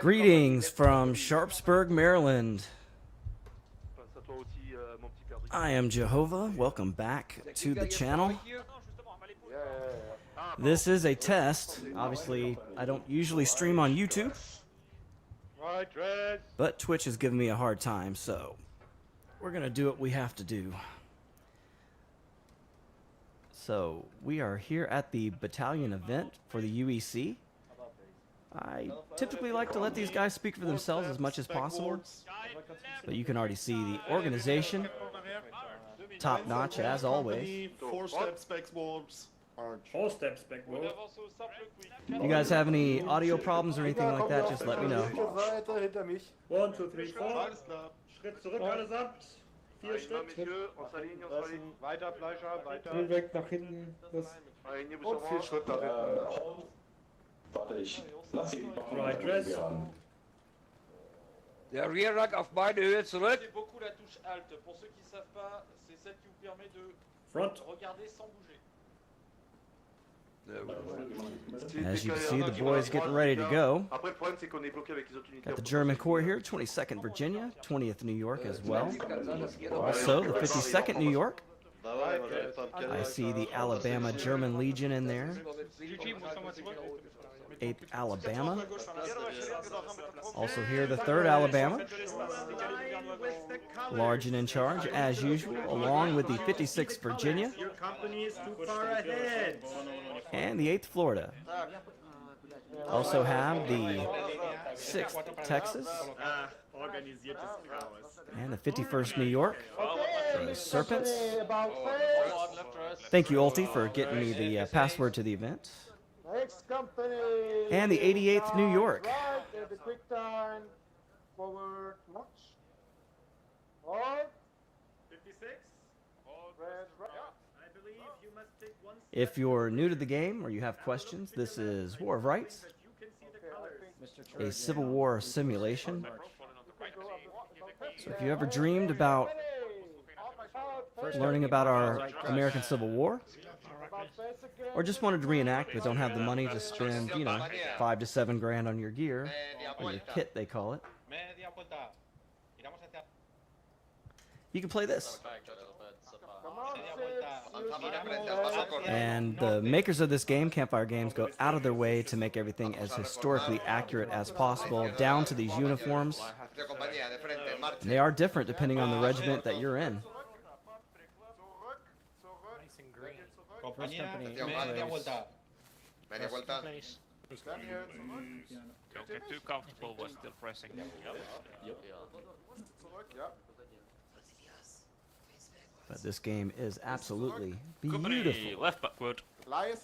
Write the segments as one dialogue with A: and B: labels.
A: Greetings from Sharpsburg, Maryland. I am Jehovah. Welcome back to the channel. This is a test. Obviously, I don't usually stream on YouTube, but Twitch is giving me a hard time, so we're going to do what we have to do. So, we are here at the Battalion event for the UEC. I typically like to let these guys speak for themselves as much as possible, but you can already see the organization, top notch as always.
B: 4 steps backwards.
C: 4 steps backwards.
A: If you guys have any audio problems or anything like that, just let me know.
C: 1, 2, 3, 4. Schritt zurück, allesamt. 4 Schritt.
B: Weiter, Fleischer, weiter.
D: Weg nach hinten. Das
B: Und 4 Schritt nach hinten.
E: Warte, ich lass ihn machen.
C: Right dress.
F: Der Rear Rack auf beide Höhe zurück.
G: C'est beaucoup la touche Alt. Pour ceux qui ne savent pas, c'est celle qui vous permet de
C: Front.
G: regarder sans bouger.
A: As you can see, the boys getting ready to go. Got the German Corps here, 22nd Virginia, 20th New York as well. Also, the 52nd New York. I see the Alabama German Legion in there. 8th Alabama. Also here, the 3rd Alabama. Large and in charge, as usual, along with the 56th Virginia.
C: Your company is too far ahead.
A: And the 8th Florida. Also have the 6th Texas.
C: Organisiertes Chaos.
A: And the 51st New York. The Serpents. Thank you, Ulti, for getting me the password to the event.
D: Next company.
A: And the 88th New York.
D: Right at the quick time. Forward march. Right.
C: 56.
D: Red, right.
C: I believe you must take one step.
A: If you're new to the game or you have questions, this is War of Rights,
C: But you can see the colors.
A: a Civil War simulation. So if you ever dreamed about learning about our American Civil War, or just wanted to reenact but don't have the money to spend, you know, 5 to 7 grand on your gear, or your kit they call it, you can play this. And the makers of this game, Campfire Games, go out of their way to make everything as historically accurate as possible, down to these uniforms. And they are different depending on the regiment that you're in.
F: Media vuelta.
H: Don't get too comfortable while still pressing.
A: But this game is absolutely
H: Company,
A: beautiful.
H: left backward.
B: Left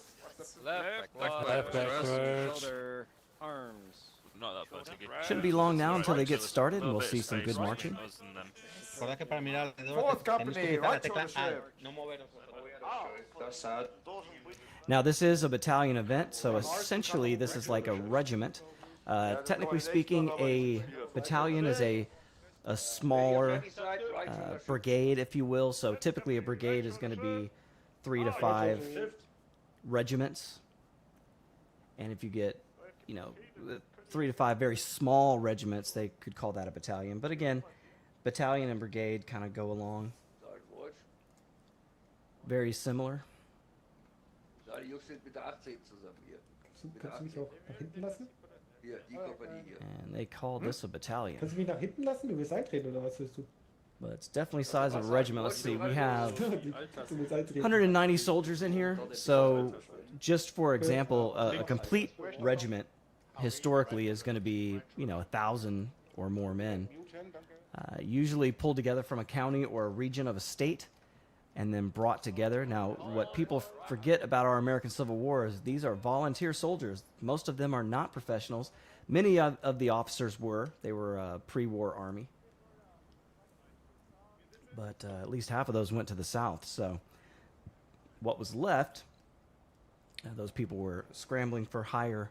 G: Shoulder, arms.
H: Not that bad to get.
A: Shouldn't be long now until they get started, and we'll see some good marching.
B: Fourth company, right shoulder.
A: Now, this is a battalion event, so essentially this is like a regiment. Technically speaking, a battalion is a smaller brigade, if you will. So typically a brigade is going to be 3 to 5 regiments. And if you get, you know, 3 to 5 very small regiments, they could call that a battalion. But again, battalion and brigade kind of go along. Very similar.
F: Die Jungs sind mit der 18 zusammen hier.
D: Kannst du mich auch nach hinten lassen?
F: Hier, die Kompanie hier.
A: And they call this a battalion.
D: Kannst du mich nach hinten lassen? Du willst eintreten oder was willst du?
A: But it's definitely size of a regiment. Let's see, we have
D: Du willst eintreten.
A: 190 soldiers in here. So just for example, a complete regiment historically is going to be, you know, 1,000 or more men. Usually pulled together from a county or a region of a state and then brought together. Now, what people forget about our American Civil War is these are volunteer soldiers. Most of them are not professionals. Many of the officers were. They were pre-war army. But at least half of those went to the South. So what was left, those people were scrambling for higher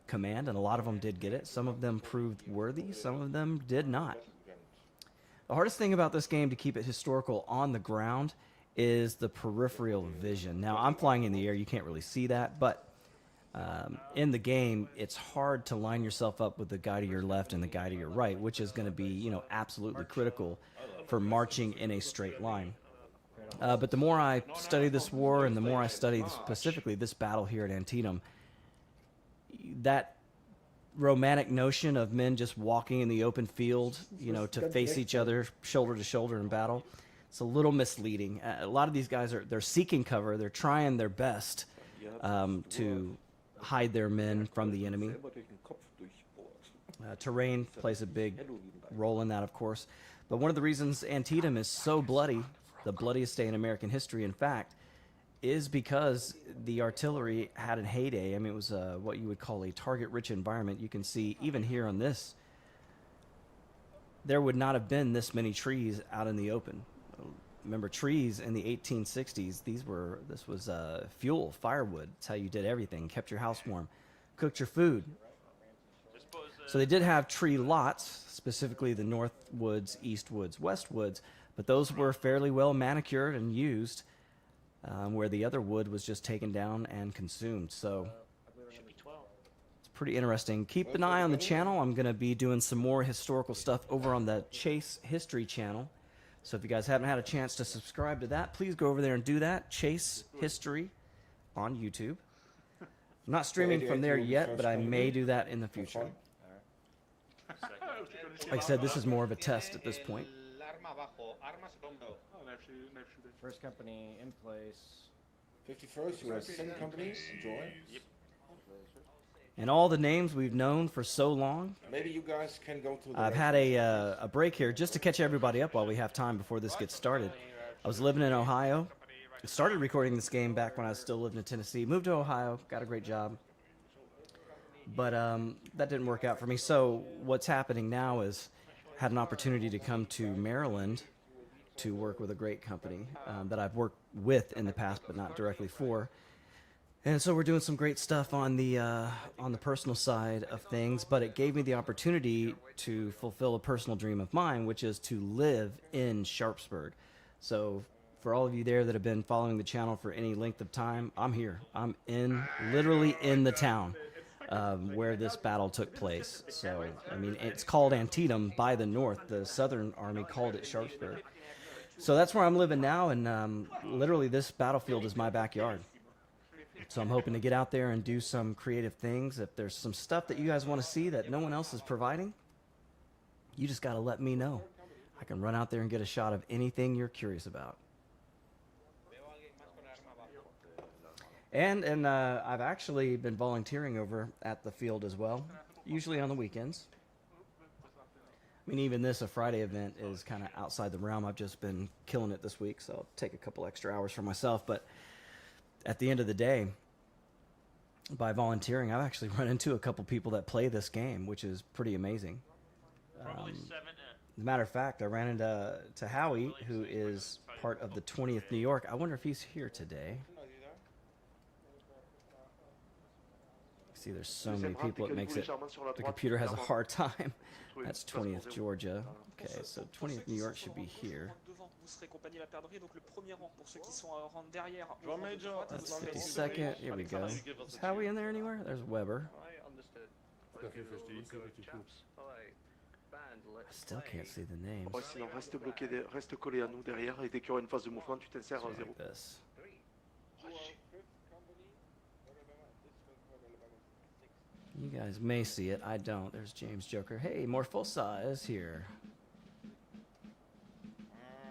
A: command, and a lot of them did get it. Some of them proved worthy. Some of them did not. The hardest thing about this game to keep it historical on the ground is the peripheral vision. Now, I'm flying in the air. You can't really see that, but in the game, it's hard to line yourself up with the guy to your left and the guy to your right, which is going to be, you know, absolutely critical for marching in a straight line. But the more I study this war and the more I study specifically this battle here at Antietam, that romantic notion of men just walking in the open field, you know, to face each other shoulder to shoulder in battle, it's a little misleading. A lot of these guys they're seeking cover. They're trying their best to hide their men from the enemy. Terrain plays a big role in that, of course. But one of the reasons Antietam is so bloody, the bloodiest day in American history, in fact, is because the artillery had a heyday. I mean, it was what you would call a target-rich environment. You can see even here on this, there would not have been this many trees out in the open. Remember, trees in the 1860s, this was fuel, firewood. That's how you did everything. Kept your house warm, cooked your food. So they did have tree lots, specifically the North Woods, East Woods, West Woods, but those were fairly well manicured and used, where the other wood was just taken down and consumed. So it's pretty interesting. Keep an eye on the channel. I'm going to be doing some more historical stuff over on the Chase History channel. So if you guys haven't had a chance to subscribe to that, please go over there and do that. Chase History on YouTube. I'm not streaming from there yet, but I may do that in the future. Like I said, this is more of a test at this point.
I: First company in place.
J: 51st, you have 7 companies. Enjoy.
H: Yep.
A: And all the names we've known for so long.
J: Maybe you guys can go to the
A: I've had a break here just to catch everybody up while we have time before this gets started. I was living in Ohio. I started recording this game back when I was still living in Tennessee. Moved to Ohio, got a great job. But that didn't work out for me. So what's happening now is had an opportunity to come to Maryland to work with a great company that I've worked with in the past, but not directly for. And so we're doing some great stuff on the personal side of things, but it gave me the opportunity to fulfill a personal dream of mine, which is to live in Sharpsburg. So for all of you there that have been following the channel for any length of time, I'm here. I'm literally in the town where this battle took place. So, I mean, it's called Antietam by the North. The Southern Army called it Sharpsburg. So that's where I'm living now, and literally this battlefield is my backyard. So I'm hoping to get out there and do some creative things. If there's some stuff that you guys want to see that no one else is providing, you just got to let me know. I can run out there and get a shot of anything you're curious about. And I've actually been volunteering over at the field as well, usually on the weekends. I mean, even this, a Friday event, is kind of outside the realm. I've just been killing it this week, so I'll take a couple extra hours for myself. But at the end of the day, by volunteering, I've actually run into a couple people that play this game, which is pretty amazing. As a matter of fact, I ran into Howie, who is part of the 20th New York. I wonder if he's here today. See, there's so many people, it makes it, the computer has a hard time. That's 20th Georgia. Okay, so 20th New York should be here. That's 52nd. Here we go. Is Howie in there anywhere? There's Weber. I still can't see the names.
B: Sinon, reste collé à nous derrière et dès qu'il y aura une phase de mouvement, tu t'insères à 0.
A: Like this. You guys may see it. I don't. There's James Joker. Hey, more full size here.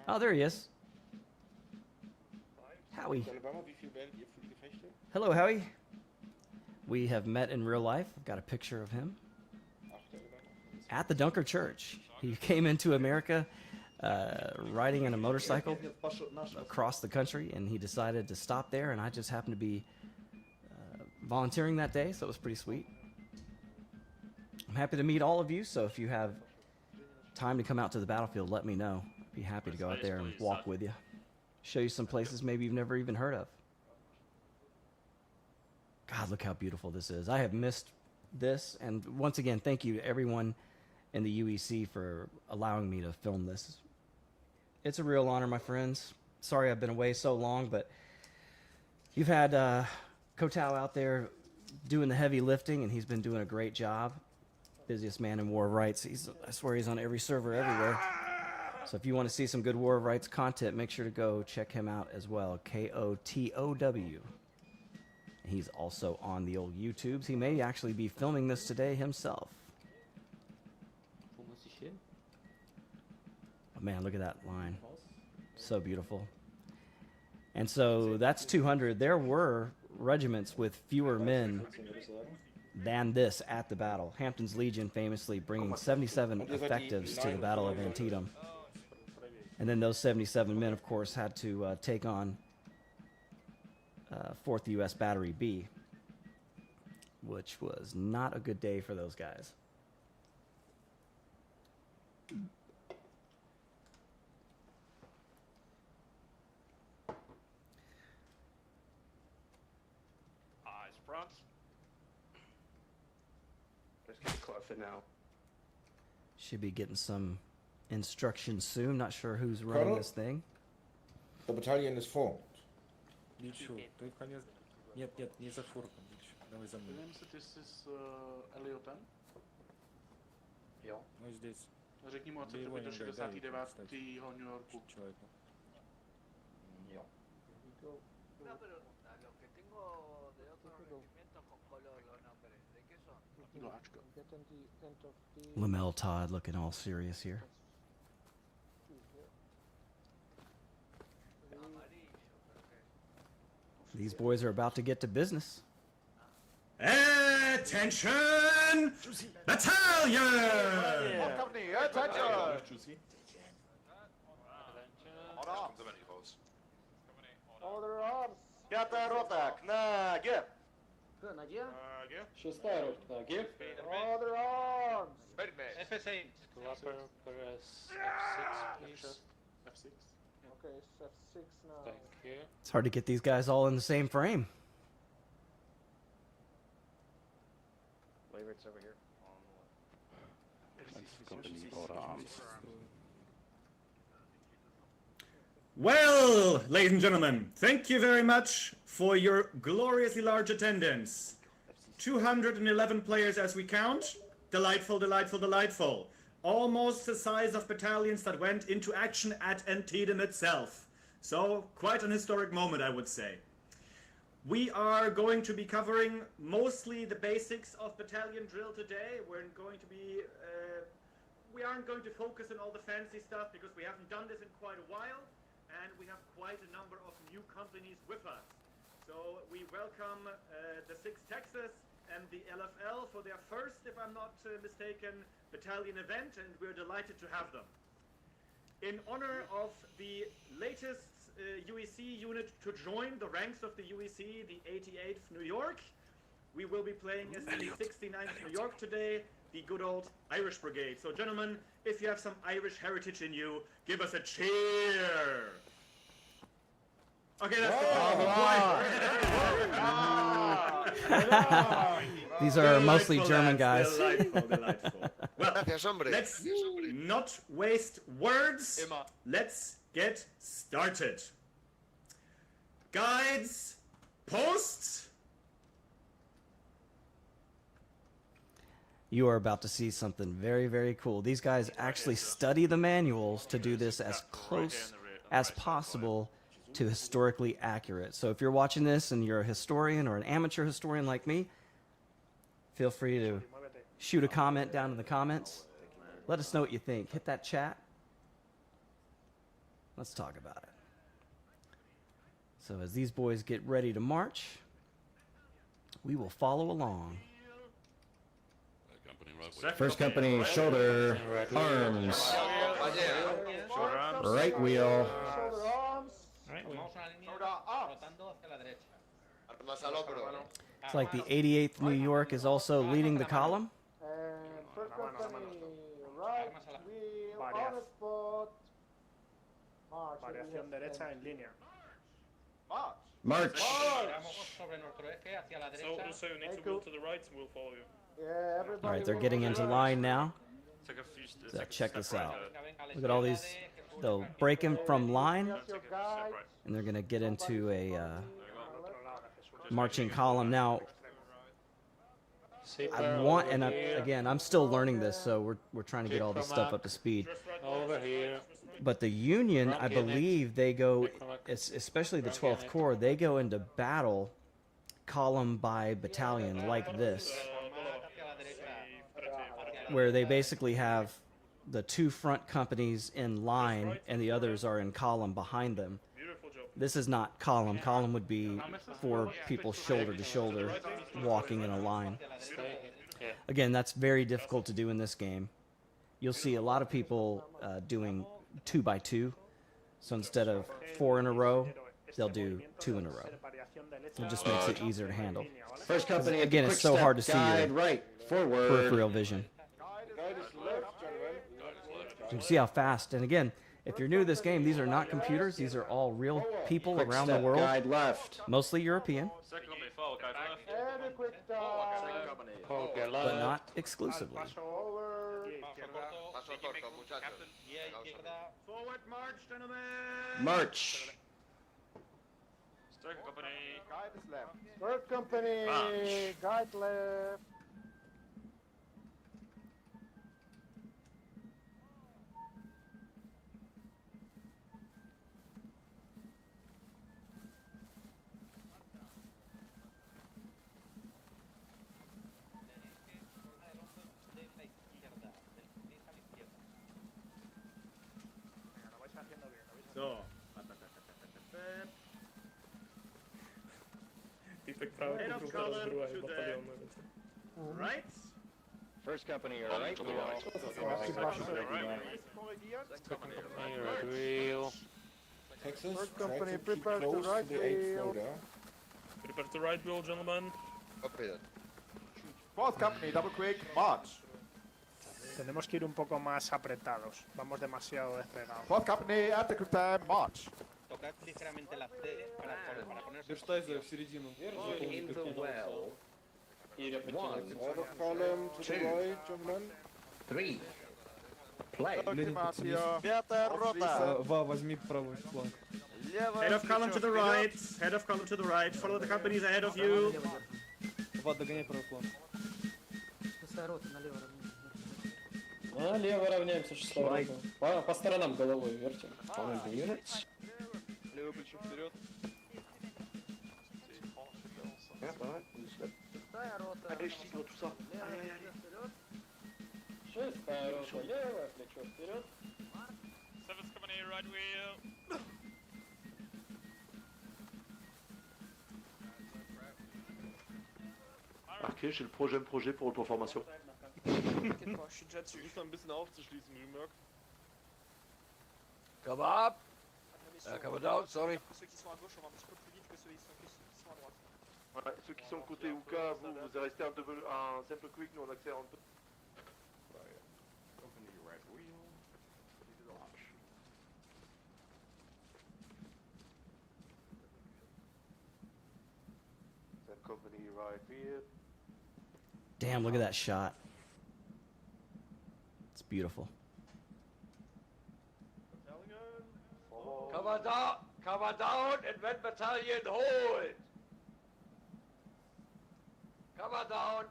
A: Oh, there he is. Howie. Hello, Howie. We have met in real life. I've got a picture of him at the Dunker Church. He came into America riding in a motorcycle across the country, and he decided to stop there, and I just happened to be volunteering that day, so it was pretty sweet. I'm happy to meet all of you, so if you have time to come out to the battlefield, let me know. I'd be happy to go out there and walk with you. Show you some places maybe you've never even heard of. God, look how beautiful this is. I have missed this, and once again, thank you to everyone in the UEC for allowing me to film this. It's a real honor, my friends. Sorry I've been away so long, but you've had Kotow out there doing the heavy lifting, and he's been doing a great job. Busiest man in War of Rights. I swear he's on every server everywhere. So if you want to see some good War of Rights content, make sure to go check him out as well. KOTOW. He's also on the old YouTubes. He may actually be filming this today himself. Oh man, look at that line. So beautiful. And so that's 200. There were regiments with fewer men than this at the battle. Hampton's Legion famously bringing 77 effectives to the Battle of Antietam. And then those 77 men, of course, had to take on 4th U.S. Battery B, which was not a good day for those guys.
H: Eyes front.
B: Let's get closer now.
A: Should be getting some instructions soon. Not sure who's running
J: Colonel?
A: this thing.
J: The battalion is formed.
C: Ничего, ты в конец... Нет, нет, не за фурком. Давай за мной.
B: This is Eliotan.
C: Ну, здесь.
B: Řekni mu, co
C: Bej
B: to by do
C: vojem,
B: 69.
C: kstати.
B: New Yorku.
C: Человеку.
F: Una pregunta, los que tengo de otros regimientos con color, los nombres, ¿de qué son?
B: Dláčka.
D: Get in the end of the...
A: Lamel Todd looking all serious here.
F: Amarillo, creo que.
A: These boys are about to get to business.
C: Attention! Battalion!
D: What company? Attention! Order arms!
C: Пятая рота, к ноге!
D: Grenadier?
C: Шестая рота, к ноге.
D: Order arms!
H: F6.
B: F6.
D: Okay, it's F6 now.
A: It's hard to get these guys all in the same frame.
I: Flavor's over here.
C: Well, ladies and gentlemen, thank you very much for your gloriously large attendance. 211 players as we count. Delightful, delightful, delightful. Almost the size of battalions that went into action at Antietam itself. So, quite an historic moment, I would say. We are going to be covering mostly the basics of battalion drill today. We aren't going to focus on all the fancy stuff because we haven't done this in quite a while, and we have quite a number of new companies with us. So we welcome the 6th Texas and the LFL for their first, if I'm not mistaken, battalion event, and we're delighted to have them. In honor of the latest UEC unit to join the ranks of the UEC, the 88th New York, we will be playing as the 69th New York today, the good old Irish Brigade. So gentlemen, if you have some Irish heritage in you, give us a cheer! Okay, that's
A: These are mostly German guys.
C: Delightful, delightful. Well, let's not waste words. Let's get started. Guides, posts.
A: You are about to see something very, very cool. These guys actually study the manuals to do this as close as possible to historically accurate. So if you're watching this and you're a historian or an amateur historian like me, feel free to shoot a comment down in the comments. Let us know what you think. Hit that chat. Let's talk about it. So as these boys get ready to march, we will follow along.
I: First company, shoulder, arms, right wheel.
D: Shoulder arms!
A: It's like the 88th New York is also leading the column.
D: And first company, right wheel on the spot. March.
C: Variación derecha en línea.
I: March.
G: So you need to go to the right and we'll follow you.
D: Yeah, everybody.
A: All right, they're getting into line now. So check this out. Look at all these. They'll break them from line, and they're going to get into a marching column. Now, I want, and again, I'm still learning this, so we're trying to get all this stuff up to speed.
H: Over here.
A: But the Union, I believe they go, especially the 12th Corps, they go into battle column by battalion like this, where they basically have the two front companies in line and the others are in column behind them. This is not column. Column would be 4 people shoulder to shoulder walking in a line. Again, that's very difficult to do in this game. You'll see a lot of people doing 2 by 2. So instead of 4 in a row, they'll do 2 in a row. It just makes it easier to handle.
I: First company.
A: Again, it's so hard to see
I: Guide
A: your
I: right. Forward.
A: peripheral vision.
J: Guide is left, gentlemen.
A: You can see how fast. And again, if you're new to this game, these are not computers. These are all real people
I: Quick
A: around the
I: step,
A: world,
I: Guide left.
A: mostly European,
D: And a quick turn.
A: but not exclusively.
D: Over.
C: Forward march, gentlemen!
I: March.
H: Sterke company.
D: Guide is left. Third company.
H: March.
D: Guide left.
C: So. Head of column to the right.
I: First company, you're right.
H: Right wheel.
J: Texas,
D: Third
J: try
D: company,
J: to keep
D: prepare to
J: close
D: right
J: to the 8th floor
D: wheel.
J: there.
G: Prepare to right wheel, gentlemen.
D: Fourth company, double quick, march.
K: Tenemos que ir un poco más apretados. Vamos demasiado despegados.
D: Fourth company, at the quick time, march.
F: Tocad ligeramente la C para ponerse...
G: в середину.
J: Out of column to the right, gentlemen.
I: 3. Play.
D: Пятая рота.
G: Возьми правый фланг.
C: Head of column to the right. Head of column to the right. Follow the companies ahead of you.
G: Ва, догоняй правый фланг.
E: Лево равняемся, шестого. По сторонам головой вертим.
G: Левое плечо вперед.
B: Allez, je tigre tout ça. Allez, allez.
E: Шестая рота, левое плечо вперед.
H: 7th company, right wheel.
B: Ok, j'ai le projet pour l'auto-formation.
G: Je suis déjà dessus. Juste ein bisschen aufzuschließen, Remark.
F: Come up! Come down, sorry.
G: Ceux qui sont à gauche, on va un petit peu plus vite que ceux qui sont à droite.
B: Ouais, ceux qui sont côté Uka, vous restez en simple quick, nous on accélère un peu. Company right here.
A: Damn, look at that shot. It's beautiful.
F: Come on down, and when battalion hold! Come on down,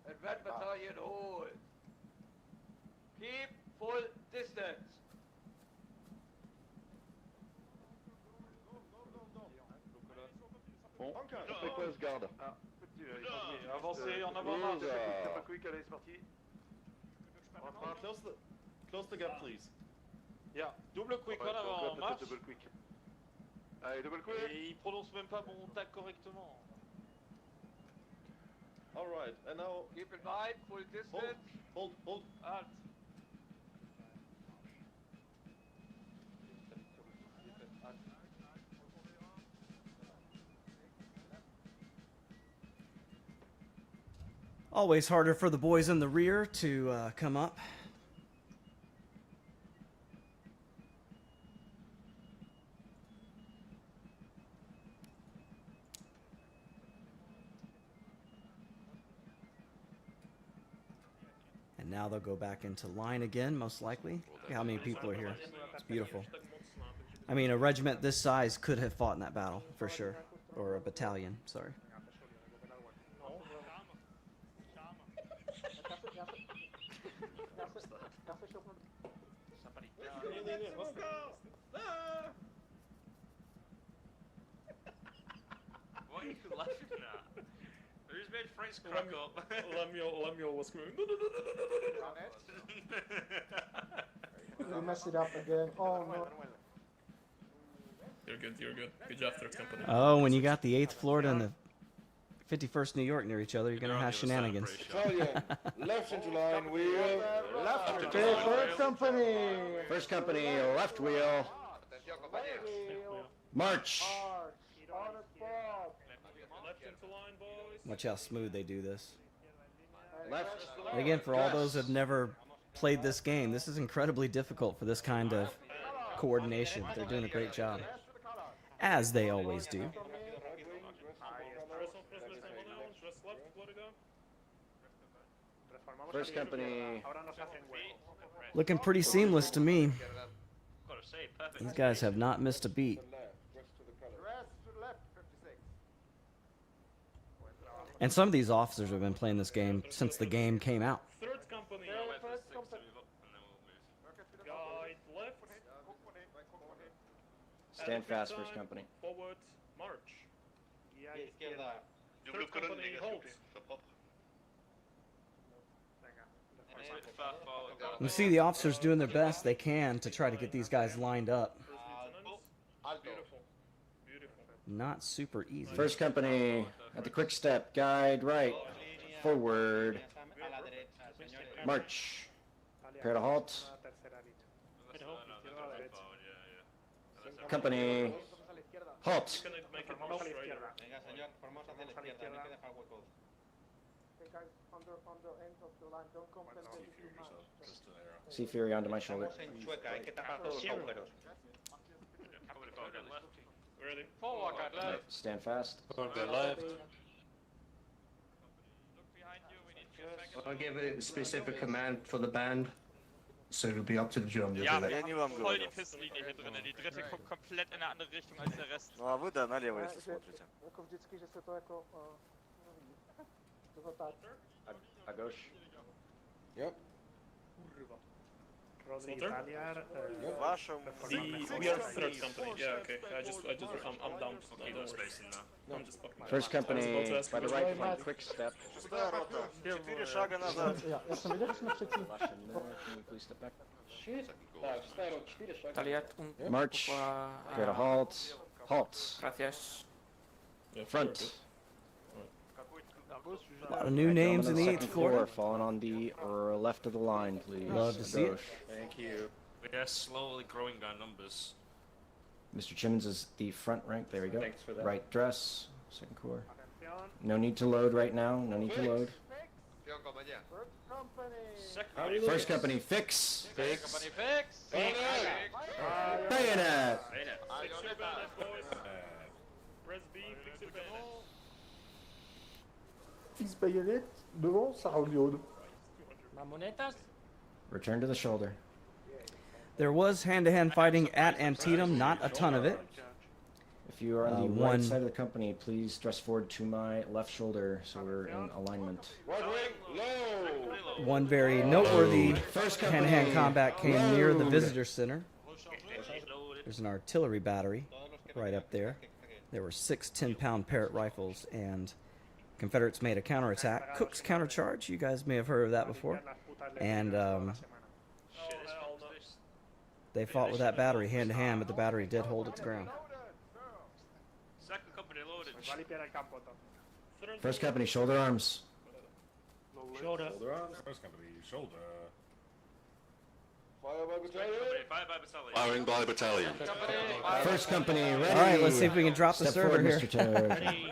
F: and when battalion hold! Keep full distance!
B: Après quoi, se garde.
G: Avancez en avant, marche.
B: Simple quick, allez, c'est parti.
G: Close the gap, please. Yeah, double quick en avant, marche.
B: Double quick. Allez, double quick.
G: Et il prononce même pas mon tag correctement. Alright, and now
F: Keep in mind, full distance.
G: hold.
F: Halt.
A: Always harder for the boys in the rear to come up. And now they'll go back into line again, most likely. Look how many people are here. It's beautiful. I mean, a regiment this size could have fought in that battle, for sure. Or a battalion, sorry.
G: Let's go! Ah!
H: What are you laughing at? Who's made French crack up?
G: Lemuel was screaming.
D: They mess it up again. Oh no.
E: You're good, you're good. Good job, third company.
A: Oh, when you got the 8th Florida and the 51st New York near each other, you're gonna have shenanigans.
J: Battalion, left into line, wheel, left into
D: Okay,
J: line.
D: first company.
I: First company, left wheel.
F: Atención, compañeros.
I: March.
D: On the spot.
G: Left into line, boys.
A: Watch how smooth they do this.
I: Left.
A: And again, for all those who have never played this game, this is incredibly difficult for this kind of coordination. They're doing a great job, as they always do.
G: Just left, let it go.
I: First company.
K: Ahora nos hacen hueco.
A: Looking pretty seamless to me.
H: Gotta say, perfect.
A: These guys have not missed a beat.
J: Rest to the color.
F: Rest to left, 56.
A: And some of these officers have been playing this game since the game came out.
G: Third company.
D: First company.
G: Guide left.
I: Stand fast, first company.
G: Forward, march.
K: Guía izquierda.
G: Third company, halt.
K: Venga.
A: You see the officers doing their best they can to try to get these guys lined up.
G: First lieutenants. Beautiful. Beautiful.
A: Not super easy.
I: First company at the quick step. Guide right. Forward. March. Prepare to halt.
K: Tercera línea.
I: Company. Halt.
G: Gonna make it
K: Formamos a la
G: straight.
K: izquierda. Formamos hacia la izquierda.
D: Okay, guys, on the end of the line. Don't compensate too much.
I: Sea Fury onto my shoulder.
G: Ready?
F: Forward, guide left.
I: Stand fast.
H: Look behind you, we need to get back.
L: I'll give a specific command for the band, so it'll be up to the drum.
H: Ja, voll die Pisslinie hier drinnen. Die dritte kommt komplett in eine andere Richtung als der Rest.
D: Jako vždycky, že se to jako... to zatáčí.
I: A gauche.
J: Yep.
K: Rodri
G: Slaughter?
K: Italiar.
G: We are third company. Yeah, okay. I'm down. I'm just fucking.
I: First company by the right flank. Quick step.
D: Ja jsem viděl, že jsme předtím.
I: Can we please step back?
E: Tak, staro, 4 szagi.
I: March. Prepare to halt. Halt. Front.
A: A lot of new names in the 8th Florida.
I: Falling on the left of the line, please.
A: Love to see it.
I: Thank you.
H: We are slowly growing our numbers.
I: Mr. Chimmins is the front rank. There we go.
E: Thanks for that.
I: Right dress. Second corps.
K: Atención.
I: No need to load right now. No need to load.
F: Atención, compañía.
D: First company.
G: Second.
I: First company fix.
F: Second company, fix.
I: Bayonet.
G: Fix your bayonet, boys. Press B, fix your bayonet.
D: Fils baïonnette. Devant, ça reload.
I: Return to the shoulder.
A: There was hand-to-hand fighting at Antietam, not a ton of it.
I: If you are on the
A: One-
I: right side of the company, please dress forward to my left shoulder so we're in alignment.
J: Right wing, low.
A: One very noteworthy
I: First company.
A: hand-to-hand combat came near the
I: Load.
A: visitor center. There's an artillery battery right up there. There were 6 10-pound Parrott rifles, and Confederates made a counterattack. Cook's countercharge, you guys may have heard of that before. And they fought with that battery hand-to-hand, but the battery did hold its ground.
H: Second company loaded.
K: Va a limpiar el campo todo.
I: First company, shoulder arms.
J: Shoulder arms. First company, shoulder. Fire by battalion.
H: Fire by battalion.
J: Firing by battalion.
I: First company, ready.
A: All right, let's see if we can drop the
I: Step
A: server
I: forward,
A: here.
I: Mr. Taylor.
J: Ready.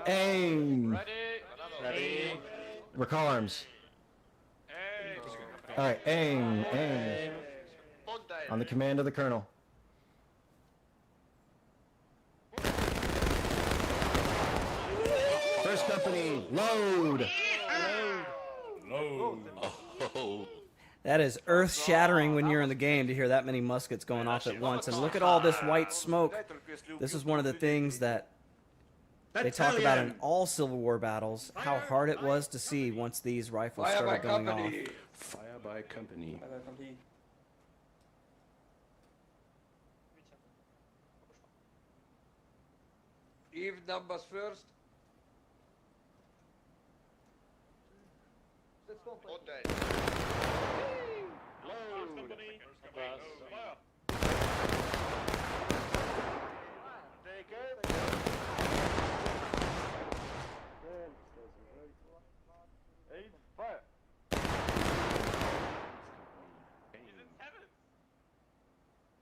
I: Aim.
F: Ready.
I: Recall arms.
F: Hey.
I: All right, aim, aim.
F: Ponte.
I: On the command of the colonel. First company, load.
J: Low. Oh.
A: That is earth-shattering when you're in the game to hear that many muskets going off at once. And look at all this white smoke. This is one of the things that they talk about in all Civil War battles, how hard it was to see once these rifles started going off.
J: Fire by company.
F: Give numbers first.
D: Let's go. Take it. Eight, fire.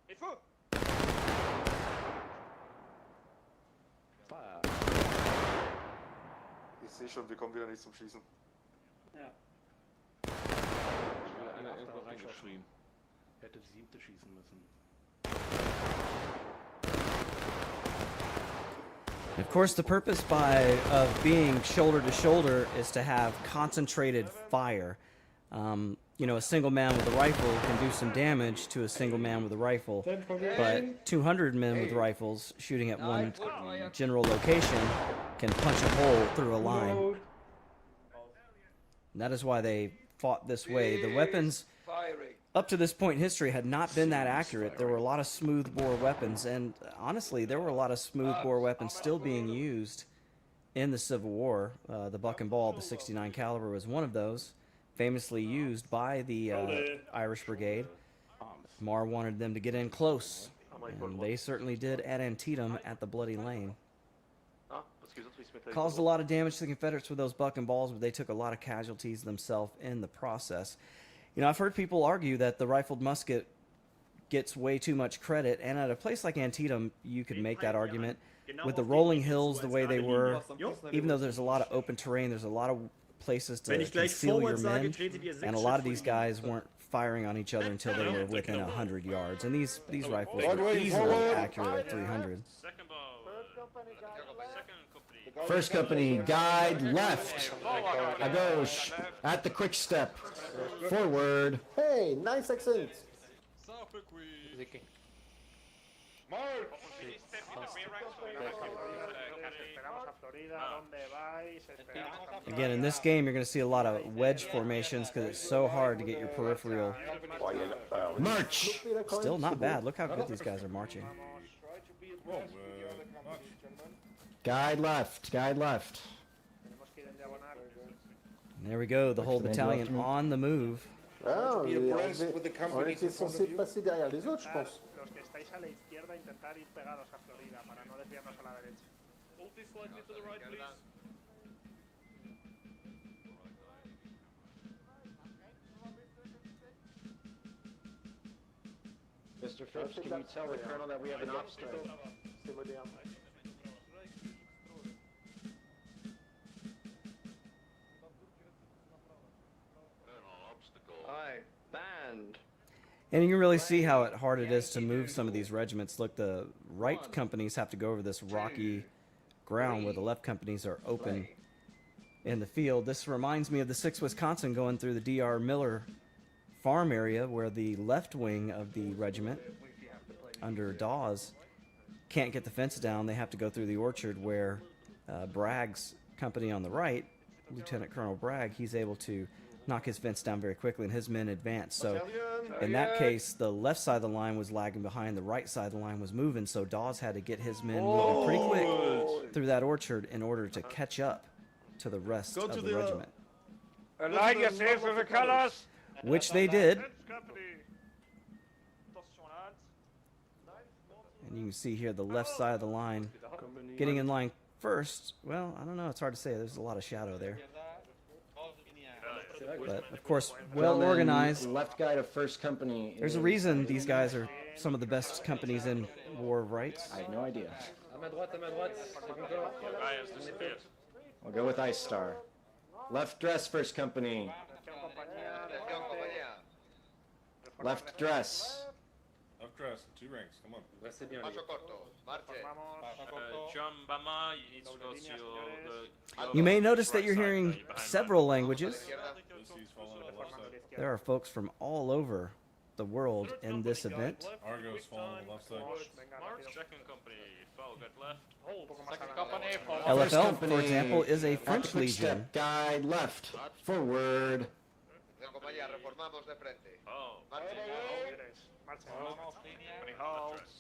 C: It's full.
J: Ich sehe schon, wir kommen wieder nicht zum Schießen.
E: Ja.
B: Irgendwo reingeschrien. Hätte die 7. schießen müssen.
A: Of course, the purpose of being shoulder to shoulder is to have concentrated fire. You know, a single man with a rifle can do some damage to a single man with a rifle, but 200 men with rifles shooting at one general location can punch a hole through a line. And that is why they fought this way. The weapons up to this point in history had not been that accurate. There were a lot of smooth bore weapons, and honestly, there were a lot of smooth bore weapons still being used in the Civil War. The buck and ball, the 69 caliber, was one of those, famously used by the Irish Brigade. Marr wanted them to get in close, and they certainly did at Antietam at the Bloody Lane. Caused a lot of damage to the Confederates with those buck and balls, but they took a lot of casualties themselves in the process. You know, I've heard people argue that the rifled musket gets way too much credit, and at a place like Antietam, you could make that argument. With the rolling hills the way they were, even though there's a lot of open terrain, there's a lot of places to conceal your men, and a lot of these guys weren't firing on each other until they were within 100 yards, and these rifles were easily accurate at 300.
I: First company, guide left. A gauche. At the quick step. Forward.
D: Hey, nice accent.
A: Again, in this game, you're going to see a lot of wedge formations because it's so hard to get your peripheral.
I: March.
A: Still not bad. Look how good these guys are marching.
I: Guide left. Guide left.
A: And there we go. The whole battalion on the move.
D: Ah, on était censé passer derrière les autres, je pense.
K: Los que estáis a la izquierda, intentar ir pegados a Florida para no desviarnos a la derecha.
I: Mr. Phipps, can you tell the colonel that we have an obstacle?
D: C'est moderne.
F: Aye, band.
A: And you can really see how hard it is to move some of these regiments. Look, the right companies have to go over this rocky ground where the left companies are open in the field. This reminds me of the 6th Wisconsin going through the D.R. Miller farm area where the left wing of the regiment under Dawes can't get the fence down. They have to go through the orchard where Bragg's company on the right, Lieutenant Colonel Bragg, he's able to knock his fence down very quickly and his men advance. So in that case, the left side of the line was lagging behind, the right side of the line was moving, so Dawes had to get his men moving pretty quick through that orchard in order to catch up to the rest of the regiment.
F: Align yourselves with the colors.
A: Which they did. And you can see here the left side of the line getting in line first. Well, I don't know, it's hard to say. There's a lot of shadow there. But of course, well organized.
I: Left guide of first company.
A: There's a reason these guys are some of the best companies in War of Rights.
I: I have no idea. I'll go with Ice Star. Left dress first company. Left dress.
J: Left dress, 2 ranks, come on.
A: You may notice that you're hearing several languages. There are folks from all over the world in this event.
J: Argo's falling on the left side.
A: LFL, for example, is a French legion.
I: Guide left. Forward.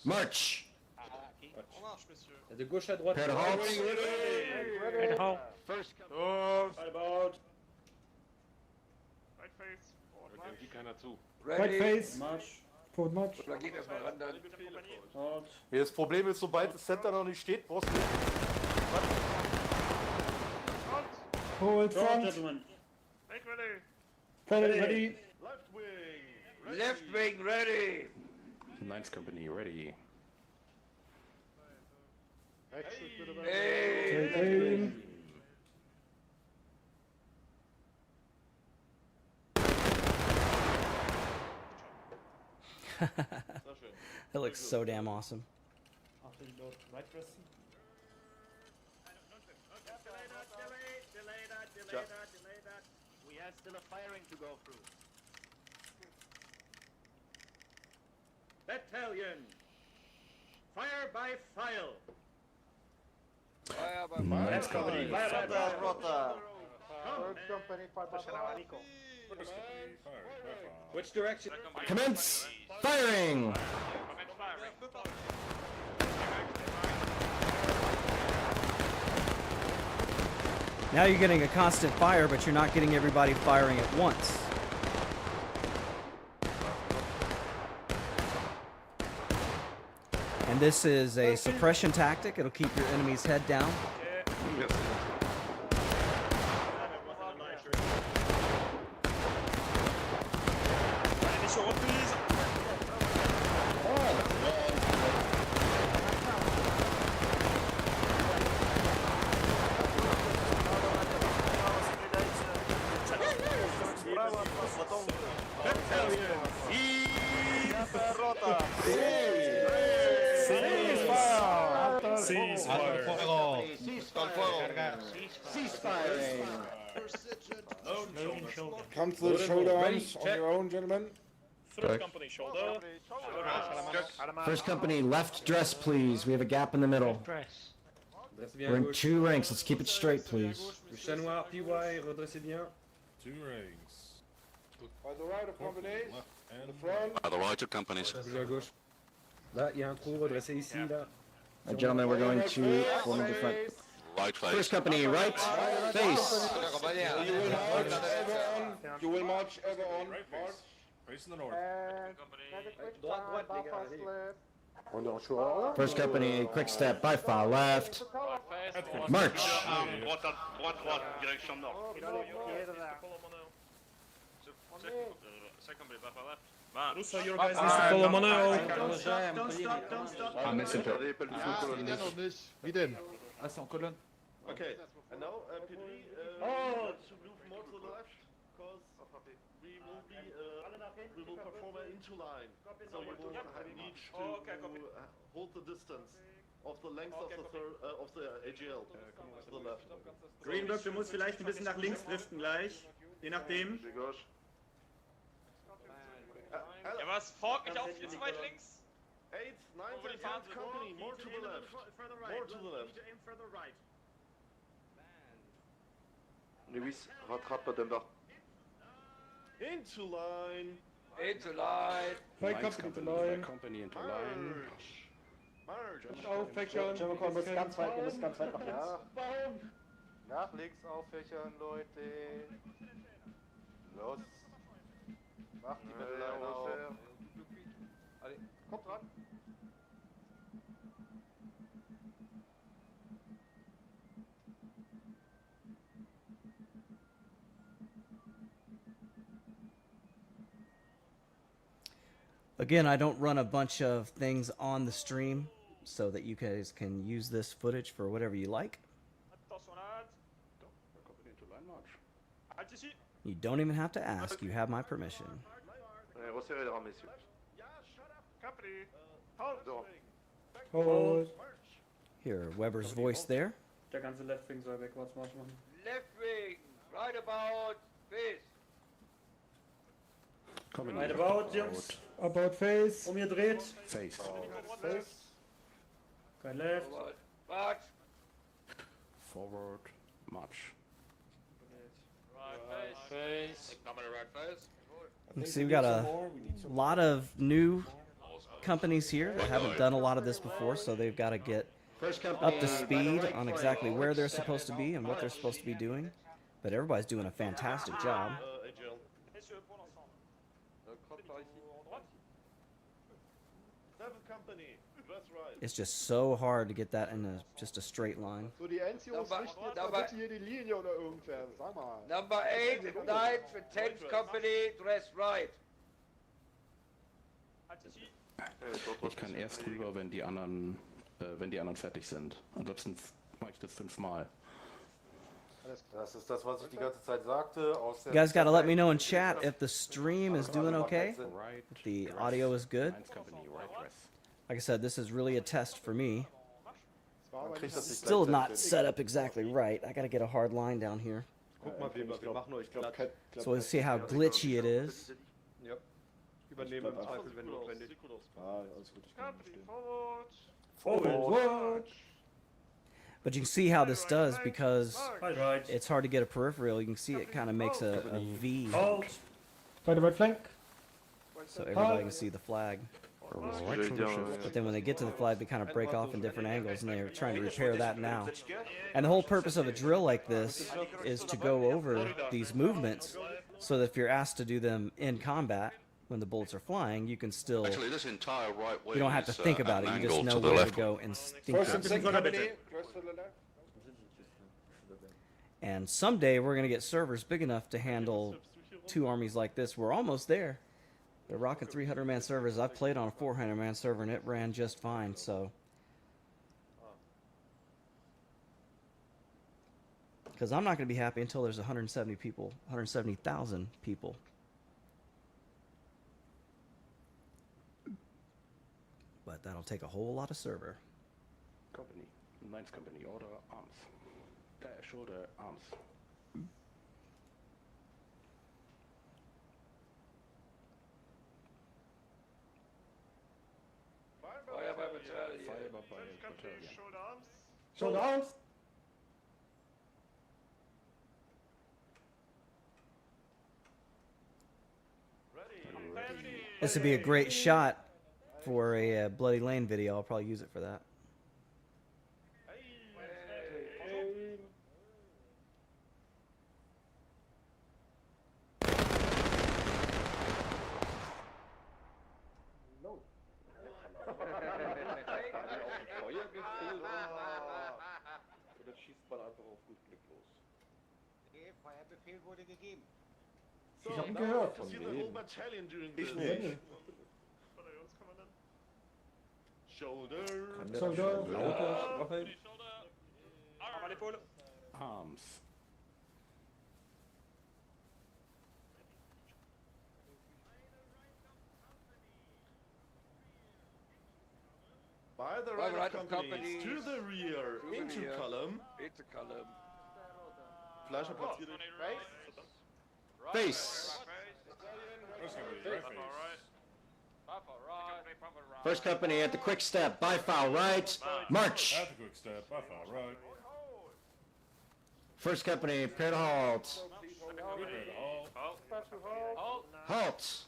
I: March.
E: De gauche à droite.
I: Prepare to halt.
K: Right how?
J: First
E: Right about.
K: Right face.
D: Right face.
E: Marsch.
D: Forward march.
F: Da geht erstmal ran dann.
E: Halt.
B: Ja, das Problem ist, sobald das Center noch nicht steht, brauchst du nicht.
D: Hold
E: Front,
D: front.
E: gentlemen.
K: Make ready.
D: Ready.
F: Left wing ready.
J: Ninth Company ready.
F: Hey.
D: Take aim.
A: That looks so damn awesome.
C: Delay that. We have still a firing to go through. Battalion. Fire by file.
F: Fire by
J: Ninth
F: fire.
J: Company.
D: Third company, fire by fire.
E: Which direction?
I: Commence firing.
A: Now you're getting a constant fire, but you're not getting everybody firing at once. And this is a suppression tactic. It'll keep your enemy's head down.
G: Initial one, please.
J: Come to the shoulder arms on your own, gentlemen.
G: Third company shoulder.
I: First company, left dress, please. We have a gap in the middle.
E: Redressez bien
I: We're
E: à
I: in
E: gauche.
I: 2 ranks. Let's keep it straight, please.
E: Le chat noir, PY, redressez bien.
J: By the right of companies. The front.
H: By the right of companies.
E: Toujours à gauche. Là, il y a un trou, redressez ici, là.
I: Gentlemen, we're going to form the front.
H: Right face.
I: First company, right face.
J: You will march ever on. March.
D: And take a quick
E: Droite,
D: time,
E: droite, les gars,
D: bypass
E: allez.
D: left.
J: On est en choix.
I: First company, quick step, by file left. March.
H: Droite, direction nord. Second company, back left. March.
G: Russo, your guys need to follow Mono.
C: Don't stop.
B: Regardez, pas du tout en colonne.
J: Wie denn?
B: Ah, c'est en colonne. Okay, and now, Pedri, to move more to the left, because we will perform an into line. So we will need to hold the distance of the length of the AGL to the left.
C: Greenberg, du musst vielleicht ein bisschen nach links driften gleich. Je nachdem.
H: Ja, was? Folgt mich auf, hier zu weit links?
B: 8th, 9th, and 10th company, more to the left. More to the left. Lewis, rattrape Dunbar. Into line.
F: Into line.
J: Right company to line.
B: Company into line. March.
D: Auffächern. Ihr müsst ganz weit nach links.
J: Ja. Nach links auffächern, Leute. Los. Macht die Mittelline auf.
F: Allez.
J: Kommt dran.
A: Again, I don't run a bunch of things on the stream so that you guys can use this footage for whatever you like. You don't even have to ask. You have my permission.
B: Resserrez les rangs, messieurs.
K: Company. Hold.
D: Hold.
A: Here, Weber's voice there.
E: Der ganze Left Wing soll wegwärts Marsch machen.
F: Left wing. Right about. Face.
E: Right about, Jungs.
D: About face.
E: Umgedreht.
J: Face.
D: Face.
E: Kein Left.
F: Forward. March.
J: Forward. March.
F: Right face. Company right face.
A: You see, we've got a lot of new companies here that haven't done a lot of this before, so they've got to get
I: First company
A: up to speed on exactly where they're supposed to be and what they're supposed to be doing. But everybody's doing a fantastic job.
B: AGL. Seventh company, that's right.
A: It's just so hard to get that in just a straight line.
J: So, die Endführungsrichten jetzt mal bitte hier die Linie oder irgendwer, sag mal.
F: Number 8, 9 for 10th company, dress right.
M: Ich kann erst rüber, wenn die anderen fertig sind. Ansonsten mache ich das 5-mal.
J: Das ist das, was ich die ganze Zeit sagte. Aus
A: You guys got to let me know in chat if the stream is doing okay, if the audio is good. Like I said, this is really a test for me. Still not set up exactly right. I got to get a hard line down here.
J: Guck mal, wie wir machen nur. Ich glaube,
A: So we'll see how glitchy it is.
J: ja. Übernehmen im Zweifel, wenn notwendig. Ah, alles gut. Ich kann verstehen. Forward.
A: But you can see how this does because it's hard to get a peripheral. You can see it kind of makes a V.
E: By the right flank.
A: So everybody can see the flag. But then when they get to the flag, they kind of break off in different angles, and they're trying to repair that now. And the whole purpose of a drill like this is to go over these movements so that if you're asked to do them in combat, when the bullets are flying, you can still...
H: Actually, this entire right wing
A: You don't have to think about it. You just know where to go instinctively. And someday we're going to get servers big enough to handle 2 armies like this. We're almost there. They're rocking 300-man servers. I've played on a 400-man server, and it ran just fine, so... Because I'm not going to be happy until there's 170 people, 170,000 people. But that'll take a whole lot of server.
M: Company, 9th company, order arms. Dash order arms.
F: Feuer bei Battalion.
M: Fire by battalion.
E: Shoulder arms.
A: This would be a great shot for a Bloody Lane video. I'll probably use it for that.
J: Oder schießt man einfach auf gut Glück los.
F: Feuerbefehl wurde gegeben.
B: So,
E: Ich hab ihn
B: now
E: gehört
B: you
E: von
B: see the whole
E: wem.
B: battalion doing
J: Ich
B: this.
J: nicht.
B: Shoulder.
E: Shoulder.
J: Lauter.
M: Arms.
B: By the
F: By the
B: right
F: right
B: of
F: of
B: companies, to
F: companies,
B: the rear,
F: to the
B: into
F: rear.
B: column.
F: Into column.
B: Fleischer platziert.
I: Face. First company at the quick step, by file right, march.
N: At the quick step, by file right.
I: First company, prepare to halt.
N: Prepare to halt.
I: Halt.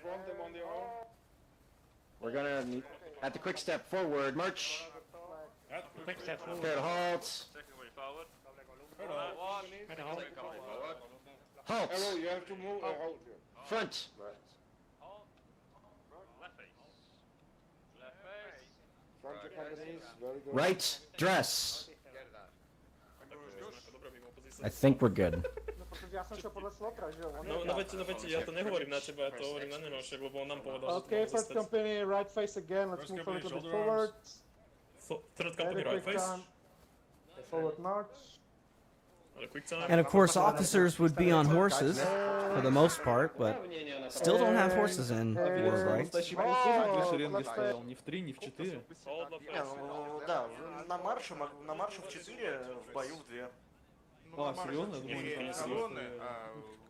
J: Front them on the arm.
I: We're gonna, at the quick step, forward, march.
N: At the quick step forward.
I: Prepare to halt.
H: Second way forward.
N: Prepare to halt.
H: Second company forward.
I: Halt.
J: Arrow, you have to move. Hold.
I: Front.
H: Left face. Left face.
J: Front the companies. Very good.
I: Right, dress.
M: I think we're good.
D: No protože já jsem šel podle Slotra, že jo? On je
G: No veď, ja to nehovorím na teba, ja to hovorím na Nenošek, lebo on nám povedal,
D: Okay, first company, right face again. Let's
N: First
D: move a
N: company,
D: little bit
N: shoulder
D: forward.
G: Third
D: Very
G: company right
D: quick
G: face.
D: time. Forward march.
G: Ale quick time.
A: And of course, officers would be on horses for the most part, but still don't have horses in war, right?
D: Не
K: в 3, не в 4.
G: Hold left face.
C: Да, на марше в 4, в бою в 2.
K: А, серьезно? Я думаю, они там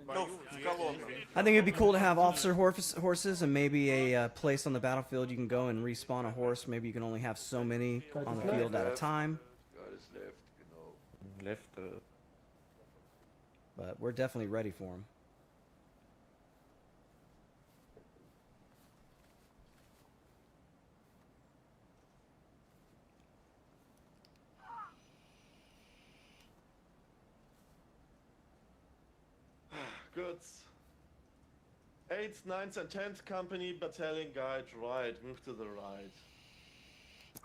C: Ну, в колонну.
A: I think it'd be cool to have officer horses and maybe a place on the battlefield you can go and respawn a horse. Maybe you can only have so many on the field at a time.
F: God is left, genau.
M: Left.
A: But we're definitely ready for them.
B: Good. 8th, 9th, and 10th Company, Battalion Guide right. Move to the right.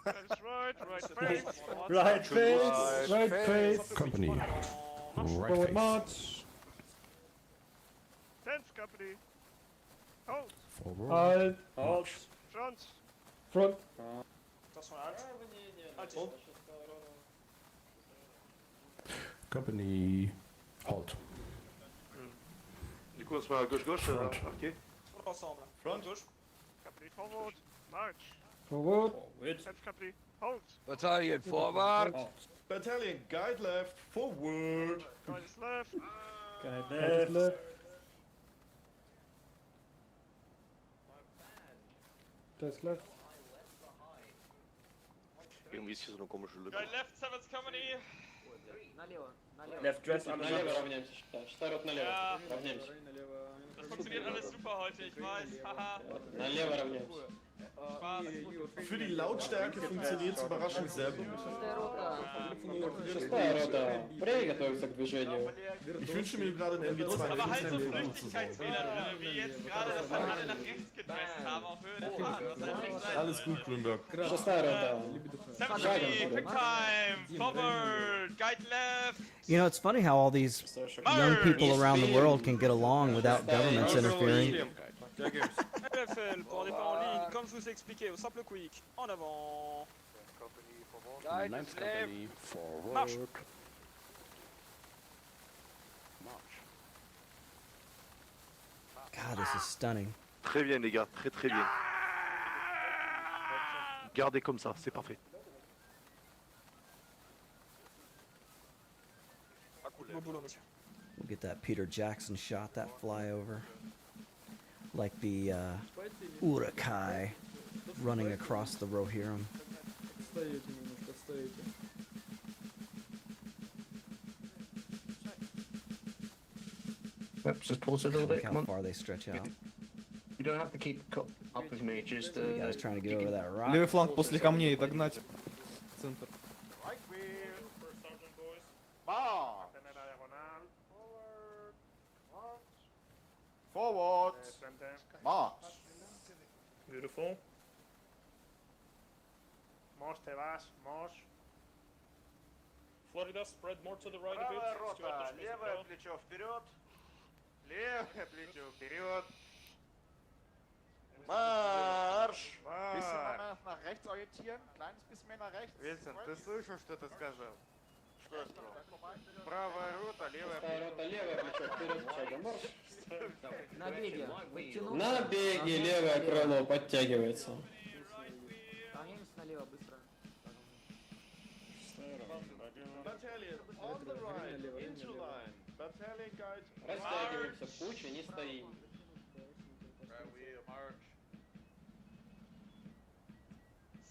N: That's right, right face.
E: Right face, right face.
M: Company. Right
E: Forward
M: face.
E: march.
N: 10th company. Hold.
M: Forward.
E: Halt.
N: Front.
E: Front.
M: Company. Halt.
J: Du coup, on se met à gauche-gauche, ok.
B: Front.
N: Company forward. March.
E: Forward.
N: 10th company. Hold.
F: Battalion forward.
B: Battalion Guide left. Forward.
N: Guide is left.
E: Guide left. Guide left.
J: Irgendwie ist hier so eine komische Lücke.
H: Guide left, 7th company.
E: Left dress налево равняемся. Штарот налево.
H: Ja.
E: Равняемся.
H: Das funktioniert alles super heute, ich weiß. Haha.
E: Налево равняемся.
H: Spaß.
B: Für die Lautstärke funktioniert es überraschend sehr gut.
E: Шестая рота. Приготовиться к движению.
B: Ich wünsche mir gerade einen MG2.
H: Aber halt so Flüchtigkeitsfehler drin, wie jetzt gerade, dass dann alle nach rechts gedresst haben auf Höhe des Fahnders. Das kann nicht sein.
B: Alles gut, Grünberg.
E: Шестая рота.
H: 7th company, quick time, forward, guide left.
A: You know, it's funny how all these young people around the world can get along without governments interfering.
G: LFL pour départ en ligne, comme je vous ai expliqué, au simple quick, en avant.
F: Guide
M: Ninth
F: is left.
M: company. Forward.
G: Marche.
M: March.
A: God, this is stunning.
J: Très bien, les gars, très très bien. Gardez comme ça, c'est parfait.
G: Bon boulot, monsieur.
A: We'll get that Peter Jackson shot, that flyover. Like the Urukai running across the Rohirrim.
L: Yep, just pulse a little
A: Look
L: bit.
A: how
L: Come on.
A: far they stretch out.
L: You don't have to keep up with me. Just
A: The guy's trying to get over that rock.
E: Левый фланг после камней догнать. Центр.
C: Right wheel.
G: First sergeant, boys.
C: March.
N: Tener la diagonal.
C: Forward.
N: Frente.
C: March.
G: Beautiful.
N: Mos te vas. Mos.
G: Florida, spread more to the right a bit.
C: Правая
G: Stuart,
C: рота.
G: touch me as
C: Левое
G: well.
C: плечо вперед. Левое плечо вперед. Марш! Bisschen mehr nach rechts orientieren. Kleines bisschen mehr nach rechts. Вильсон, ты слышал, что ты сказал? Что я сказал? Правая рота, левое
E: Шестая рота, левое плечо вперед. Шагом марш.
F: На беге.
E: На беге левое крыло подтягивается.
F: Равняемся налево быстро.
B: Battalion on the right, into line. Battalion Guide.
E: Растягиваемся, куча, не стоим.
F: Right wheel, march.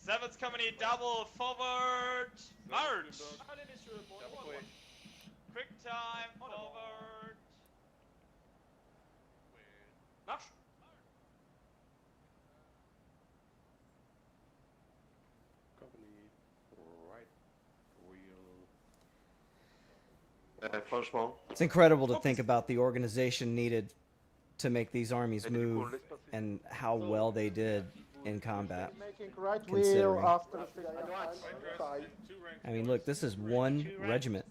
H: 7th company, double forward, march.
F: Double quick.
H: Quick time, forward. March.
M: Company. Right. Wheel.
J: Franchement.
A: It's incredible to think about the organization needed to make these armies move and how well they did in combat.
D: Making right
A: Considering.
D: wheel after side.
A: I mean, look, this is one regiment.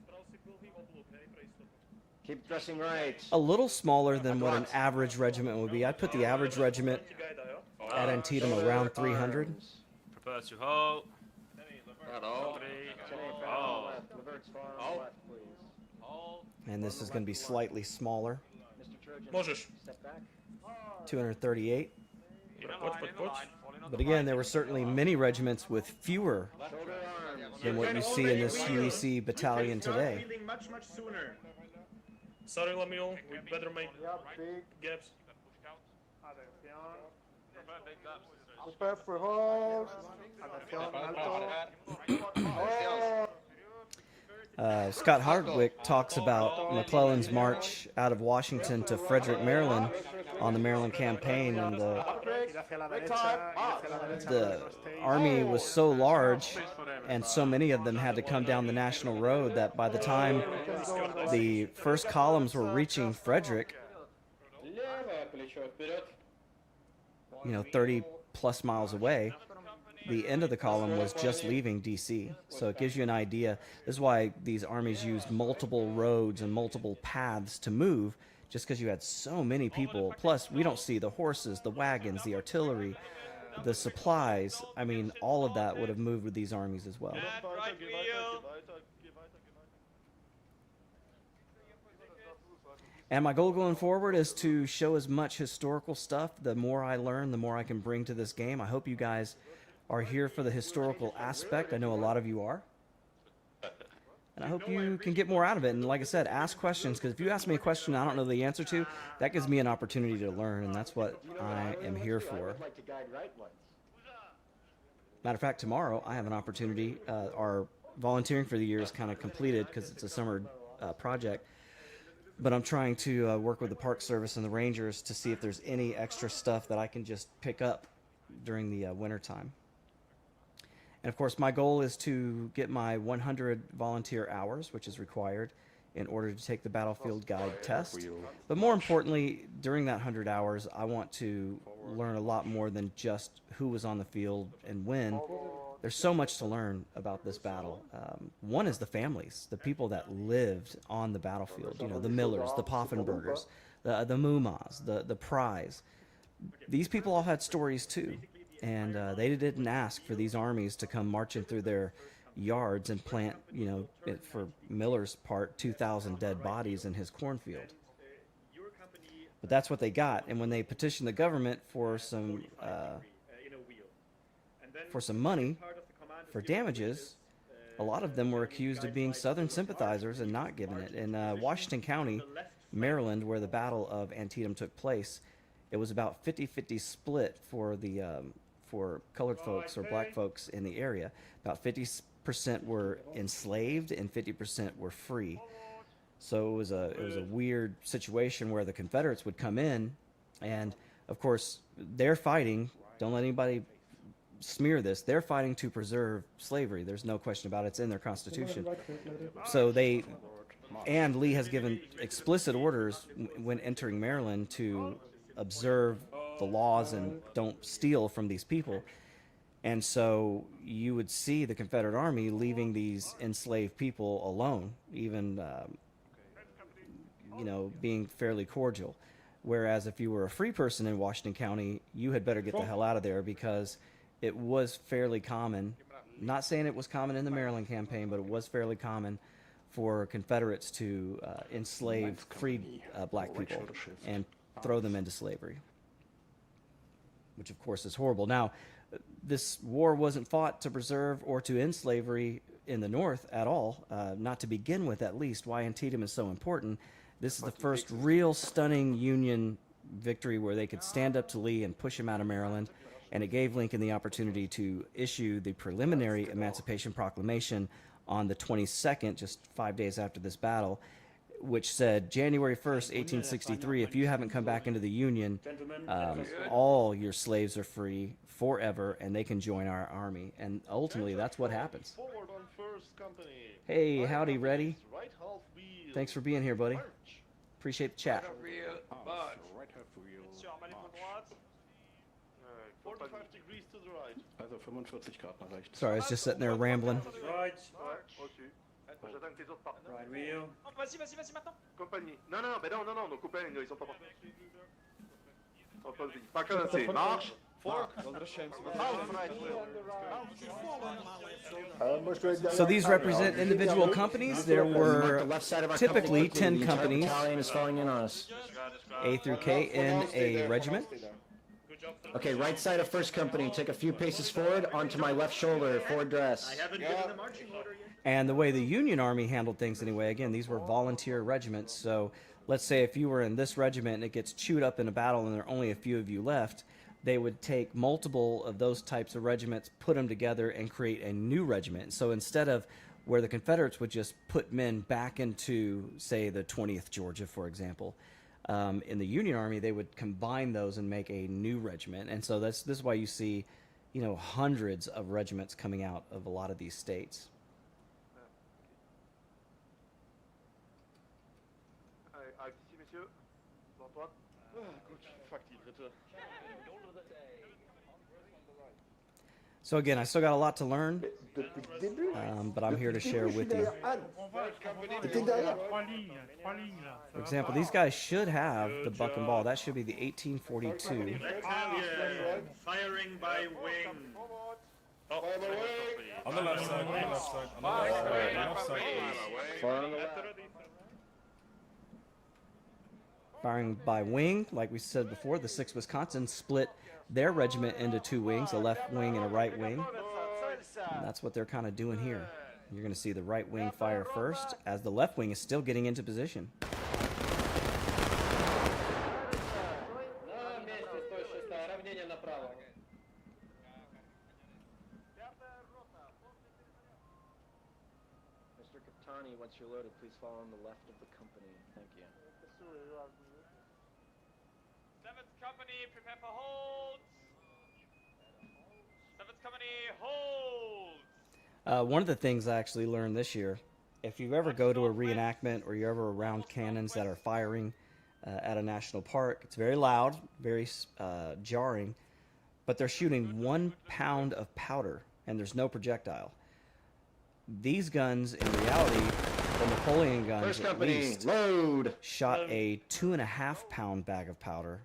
I: Keep dressing right.
A: A little smaller than what an average regiment would be. I'd put the average regiment at Antietam around 300.
H: Prepare to halt.
F: Hello.
A: And this is going to be slightly smaller.
G: Możesz.
A: 238.
G: Podchodź.
A: But again, there were certainly many regiments with fewer than what you see in this UEC battalion today.
C: Wheeling much sooner.
G: Sorry, Lamiel, we better make
D: Yeah, big.
G: gaps.
N: Atención.
D: Prepare for hold.
N: Atención. Alto.
A: Scott Hardwick talks about McClellan's march out of Washington to Frederick, Maryland on the Maryland campaign, and
N: Ir hacia la derecha. Ir hacia la derecha.
A: the army was so large and so many of them had to come down the national road that by the time the first columns were reaching Frederick, you know, 30 plus miles away, the end of the column was just leaving DC. So it gives you an idea. This is why these armies used multiple roads and multiple paths to move, just because you had so many people. Plus, we don't see the horses, the wagons, the artillery, the supplies. I mean, all of that would have moved with these armies as well.
H: Right wheel.
A: And my goal going forward is to show as much historical stuff. The more I learn, the more I can bring to this game. I hope you guys are here for the historical aspect. I know a lot of you are. And I hope you can get more out of it. And like I said, ask questions, because if you ask me a question I don't know the answer to, that gives me an opportunity to learn, and that's what I am here for. Matter of fact, tomorrow I have an opportunity. Our volunteering for the year is kind of completed because it's a summer project. But I'm trying to work with the Park Service and the Rangers to see if there's any extra stuff that I can just pick up during the winter time. And of course, my goal is to get my 100 volunteer hours, which is required in order to take the Battlefield Guide test. But more importantly, during that 100 hours, I want to learn a lot more than just who was on the field and when. There's so much to learn about this battle. One is the families, the people that lived on the battlefield. You know, the Millers, the Poffenbergers, the Mumas, the Pryes. These people all had stories too. And they didn't ask for these armies to come marching through their yards and plant, you know, for Miller's part, 2,000 dead bodies in his cornfield. But that's what they got. And when they petitioned the government for some money for damages, a lot of them were accused of being Southern sympathizers and not giving it. In Washington County, Maryland, where the Battle of Antietam took place, it was about 50-50 split for the for colored folks or black folks in the area. About 50% were enslaved and 50% were free. So it was a weird situation where the Confederates would come in, and of course they're fighting. Don't let anybody smear this. They're fighting to preserve slavery. There's no question about it. It's in their Constitution. So and Lee has given explicit orders when entering Maryland to observe the laws and don't steal from these people. And so you would see the Confederate Army leaving these enslaved people alone, even you know, being fairly cordial. Whereas if you were a free person in Washington County, you had better get the hell out of there, because it was fairly common, not saying it was common in the Maryland campaign, but it was fairly common for Confederates to enslave free black people and throw them into slavery, which of course is horrible. Now, this war wasn't fought to preserve or to end slavery in the North at all, not to begin with at least. Why Antietam is so important. This is the first real stunning Union victory where they could stand up to Lee and push him out of Maryland, and it gave Lincoln the opportunity to issue the preliminary Emancipation Proclamation on the 22nd, just 5 days after this battle, which said, January 1st, 1863, if you haven't come back into the Union, all your slaves are free forever, and they can join our army. And ultimately, that's what happens. Hey, howdy, Reddy. Thanks for being here, buddy. Appreciate the chat.
B: 45 degrees to the right.
M: Also 45 Grad nach rechts.
A: Sorry, I was just sitting there rambling.
N: Right.
C: J'attends que tes autres partent. Vas-y, maintenant. Compagnie. Non, nos copains, ils sont pas partis. Pas que c'est marche.
A: So these represent individual companies. There were typically 10 companies, A through K, in a regiment.
I: Okay, right side of first company. Take a few paces forward onto my left shoulder. Forward dress.
A: And the way the Union Army handled things anyway, again, these were volunteer regiments. So let's say if you were in this regiment and it gets chewed up in a battle and there are only a few of you left, they would take multiple of those types of regiments, put them together, and create a new regiment. So instead of where the Confederates would just put men back into, say, the 20th Georgia, for example, in the Union Army, they would combine those and make a new regiment. And so this is why you see, you know, hundreds of regiments coming out of a lot of these states. So again, I still got a lot to learn, but I'm here to share with you. For example, these guys should have the buck and ball. That should be the 1842.
C: Firing by wing.
J: On the left side, on the left side, on the left side,
B: Fire on the left.
A: Firing by wing, like we said before, the 6th Wisconsin split their regiment into 2 wings, a left wing and a right wing. And that's what they're kind of doing here. You're going to see the right wing fire first, as the left wing is still getting into position.
E: Mr. Capitani, once you're loaded, please follow on the left of the company. Thank you.
H: 7th Company, prepare for holds. 7th Company, holds.
A: One of the things I actually learned this year, if you ever go to a reenactment or you're ever around cannons that are firing at a national park, it's very loud, very jarring, but they're shooting 1 pound of powder and there's no projectile. These guns, in reality, the Napoleon guns
I: First
A: at
I: company,
A: least,
I: load.
A: shot a 2.5 pound bag of powder,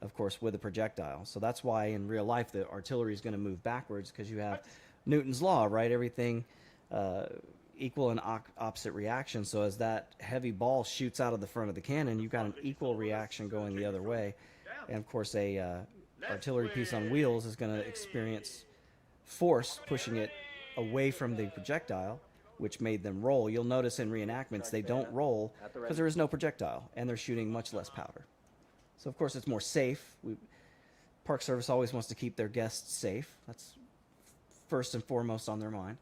A: of course, with a projectile. So that's why in real life the artillery is going to move backwards, because you have Newton's law, right? Everything equal and opposite reaction. So as that heavy ball shoots out of the front of the cannon, you've got an equal reaction going the other way. And of course, a artillery piece on wheels is going to experience force pushing it away from the projectile, which made them roll. You'll notice in reenactments they don't roll because there is no projectile and they're shooting much less powder. So of course it's more safe. Park Service always wants to keep their guests safe. That's first and foremost on their mind.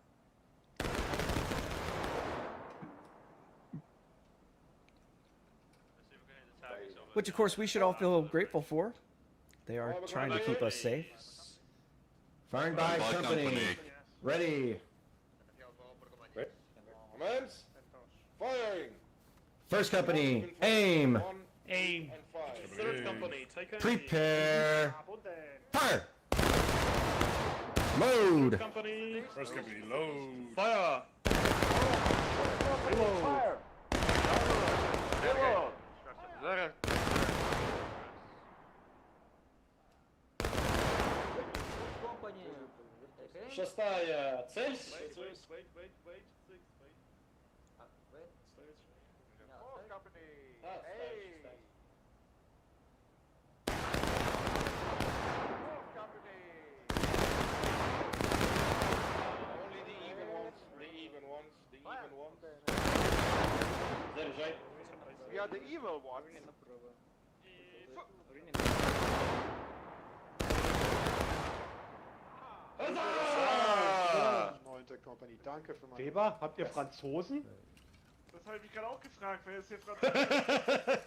A: Which of course we should all feel grateful for. They are trying to keep us safe.
I: Firing by company. Ready.
J: Commence. Firing.
I: First company, aim.
G: Aim. 3rd Company, take aim.
I: Prepare. Fire. Load.
G: Company.
J: First company, load.
G: Fire.
J: Fire.
E: Шестая цель.
B: Wait. Six, wait.
D: Fourth company.
E: Ah,
D: Hey.
E: start.
D: Fourth company.
J: Only the even ones. The even ones. The even ones.
E: Заряжай.
D: We are the evil ones. Neunte Company, danke für meine...
N: Weber, habt ihr Franzosen?
C: Das habe ich mich gerade auch gefragt, wer ist hier Franzose?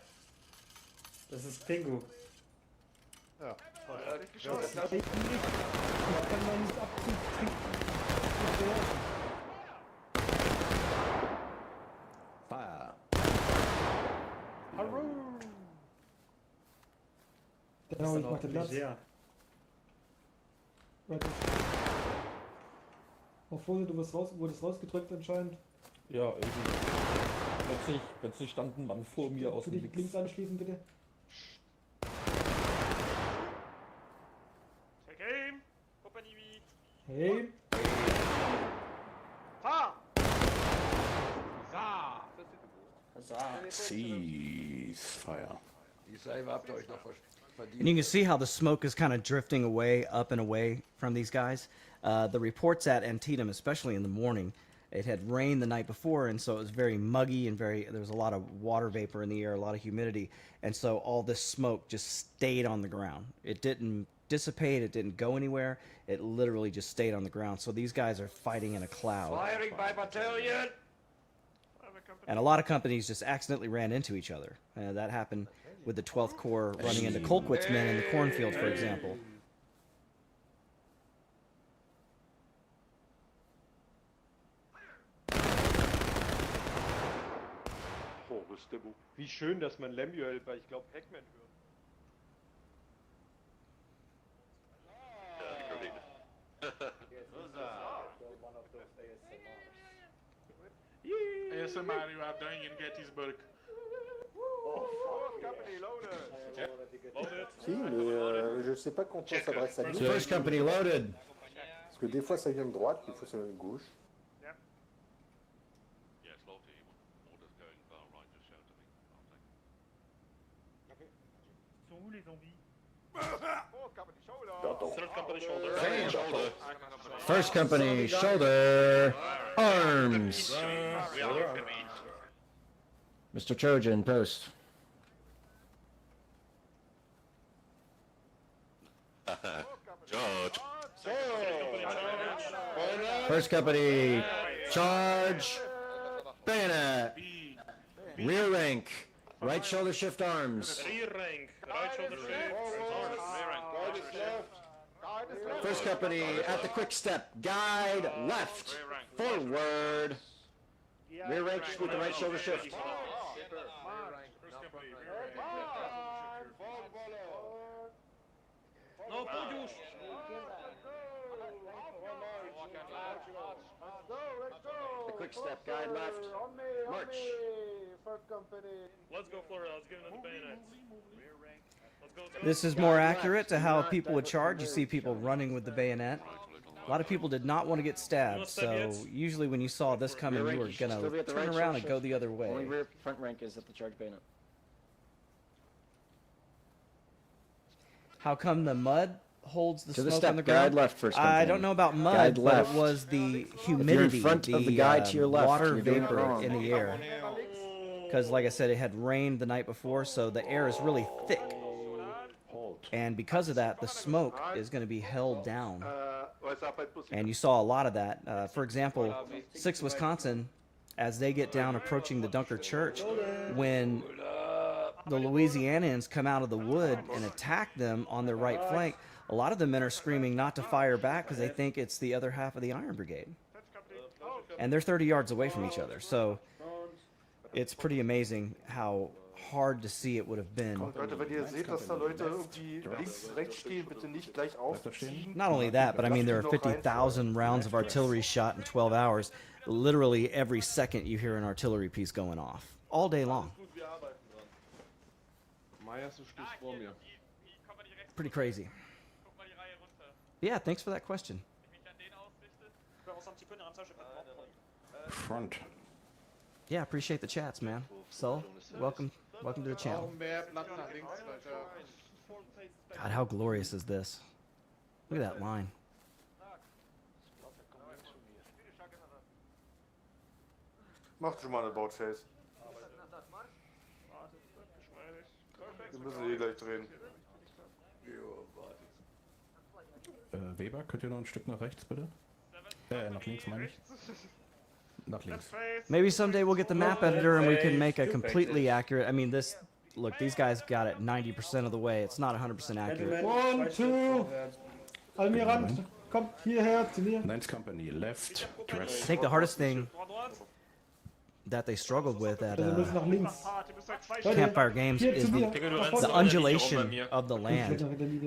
E: Das ist Pingu.
D: Ja,
C: Nicht geschossen.
I: Fire.
E: Genau, ich mache Platz.
O: Auf Vorsicht, du wurdest rausgedrückt anscheinend.
M: Ja, irgendwie. Plötzlich stand ein Mann vor mir aus
O: Für
M: dem
O: dich links anschließen, bitte.
C: Take aim. Company V.
O: Hey.
C: Fahr!
M: Ceasefire.
F: Die Seife habt ihr euch noch verdient.
A: And you can see how the smoke is kind of drifting away, up and away from these guys. The reports at Antietam, especially in the morning, it had rained the night before, and so it was very muggy and there was a lot of water vapor in the air, a lot of humidity, and so all this smoke just stayed on the ground. It didn't dissipate, it didn't go anywhere, it literally just stayed on the ground. So these guys are fighting in a cloud.
F: Firing by Battalion.
A: And a lot of companies just accidentally ran into each other. That happened with the 12th Corps running into Colquitt's men in the cornfield, for example.
N: Wie schön, dass man Lemuel bei, ich glaube, Pac-Man hört.
H: ASMR you are doing in Gettysburg.
J: Si, mais je sais pas quand on s'adresse à nous.
I: First company loaded.
J: Parce que des fois ça vient de droite, des fois ça vient de gauche.
N: Sont où les zombies?
G: Third company shoulder.
I: First company shoulder. Arms. Mr. Trojan, post.
P: George.
I: First company charge. Bayonet. Rear rank. Right shoulder shift arms.
G: Rear rank. Right shoulder shift.
I: First company at the quick step. Guide left. Forward. Rear rank with the right shoulder shift.
C: No, Pujush.
I: The quick step. Guide left. March.
D: First company.
G: Let's go, Florida. Let's give another bayonet. Let's go.
A: This is more accurate to how people would charge. You see people running with the bayonet. A lot of people did not want to get stabbed, so usually when you saw this coming, you were going to turn around and go the other way.
I: Only rear front rank is at the charge bayonet.
A: How come the mud holds the
I: To the
A: smoke
I: step,
A: on the ground?
I: guide left first
A: I
I: company.
A: don't know about mud,
I: Guide
A: but
I: left.
A: it was the
I: If you're in
A: humidity,
I: front of the guide to your left,
A: water
I: you're doing it
A: vapor
I: wrong.
A: in the air. Because, like I said, it had rained the night before, so the air is really thick. And because of that, the smoke is going to be held down. And you saw a lot of that. For example, 6 Wisconsin, as they get down approaching the Dunker Church, when the Louisianians come out of the wood and attack them on their right flank, a lot of the men are screaming not to fire back because they think it's the other half of the Iron Brigade. And they're 30 yards away from each other. So it's pretty amazing how hard to see it would have been.
J: Leute, wenn ihr seht, dass da Leute irgendwie links, rechts stehen, bitte nicht gleich aufziehen.
A: Not only that, but I mean, there are 50,000 rounds of artillery shot in 12 hours. Literally every second you hear an artillery piece going off. All day long.
J: Meyers ist vor mir.
A: Pretty crazy. Yeah, thanks for that question.
M: Front.
A: Yeah, appreciate the chats, man. So, welcome to the channel.
J: Mehr Platten nach links, Leute.
A: God, how glorious is this? Look at that line.
J: Macht schon mal eine Boutface. Wir müssen eh gleich drehen.
M: Weber, könnt ihr noch ein Stück nach rechts, bitte? Nach links, meine ich. Nach links.
A: Maybe someday we'll get the map editor and we can make a completely accurate. I mean, this. Look, these guys got it 90% of the way. It's not 100% accurate.
O: 1, 2. Almirant, kommt hierher zu mir.
M: Ninth company, left, dress.
A: I think the hardest thing that they struggled with at
O: Also wir müssen nach links.
A: Campfire Games
O: Hier
A: is
O: zu mir.
A: the undulation of the land.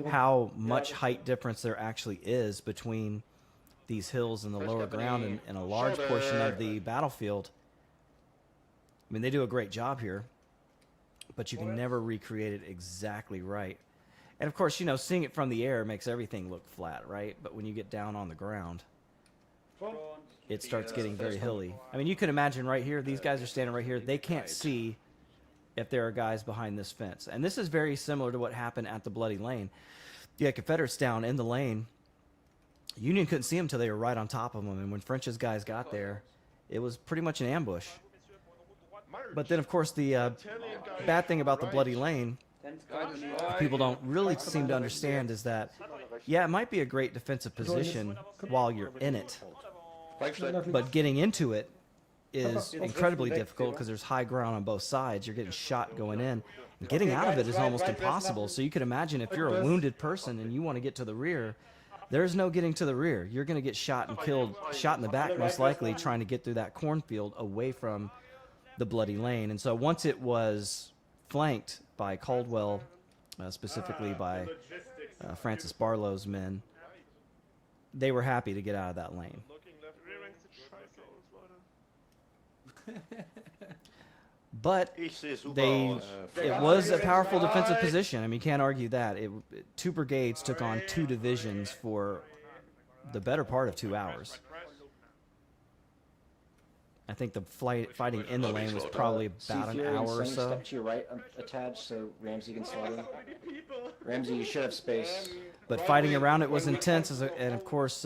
A: How much height difference there actually is between these hills and the lower ground and a large portion of the battlefield. I mean, they do a great job here, but you can never recreate it exactly right. And of course, you know, seeing it from the air makes everything look flat, right? But when you get down on the ground, it starts getting very hilly. I mean, you can imagine right here, these guys are standing right here. They can't see if there are guys behind this fence. And this is very similar to what happened at the Bloody Lane. You had Confederates down in the lane. Union couldn't see them until they were right on top of them. And when French's guys got there, it was pretty much an ambush. But then, of course, the bad thing about the Bloody Lane, people don't really seem to understand, is that, yeah, it might be a great defensive position while you're in it. But getting into it is incredibly difficult because there's high ground on both sides. You're getting shot going in. And getting out of it is almost impossible. So you could imagine if you're a wounded person and you want to get to the rear, there's no getting to the rear. You're going to get shot and killed, shot in the back most likely, trying to get through that cornfield away from the Bloody Lane. And so once it was flanked by Caldwell, specifically by Francis Barlow's men, they were happy to get out of that lane. But
B: Ich sehe super
A: they,
B: aus.
A: it was a powerful defensive position. I mean, you can't argue that. Two brigades took on two divisions for the better part of 2 hours. I think the fighting in the lane was probably about an hour or so.
I: Step to your right a tad so Ramsey can slot in. Ramsey, you should have space.
A: But fighting around it was intense, and of course,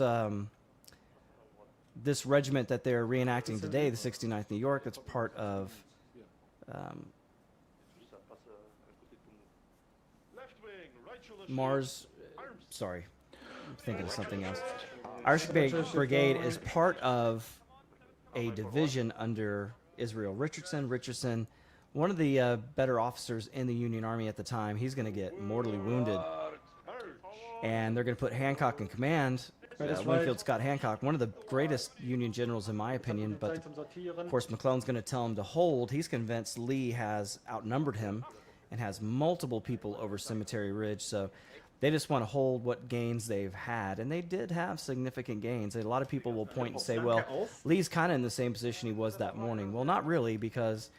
A: this regiment that they're reenacting today, the 69th New York, that's part of Mars. Sorry, I'm thinking of something else. Irish Brigade is part of a division under Israel Richardson. Richardson, one of the better officers in the Union Army at the time, he's going to get mortally wounded. And they're going to put Hancock in command. Winfield Scott Hancock, one of the greatest Union generals in my opinion, but of course McClellan's going to tell him to hold. He's convinced Lee has outnumbered him and has multiple people over Cemetery Ridge, so they just want to hold what gains they've had, and they did have significant gains. A lot of people will point and say, well, Lee's kind of in the same position he was that morning. Well, not really, because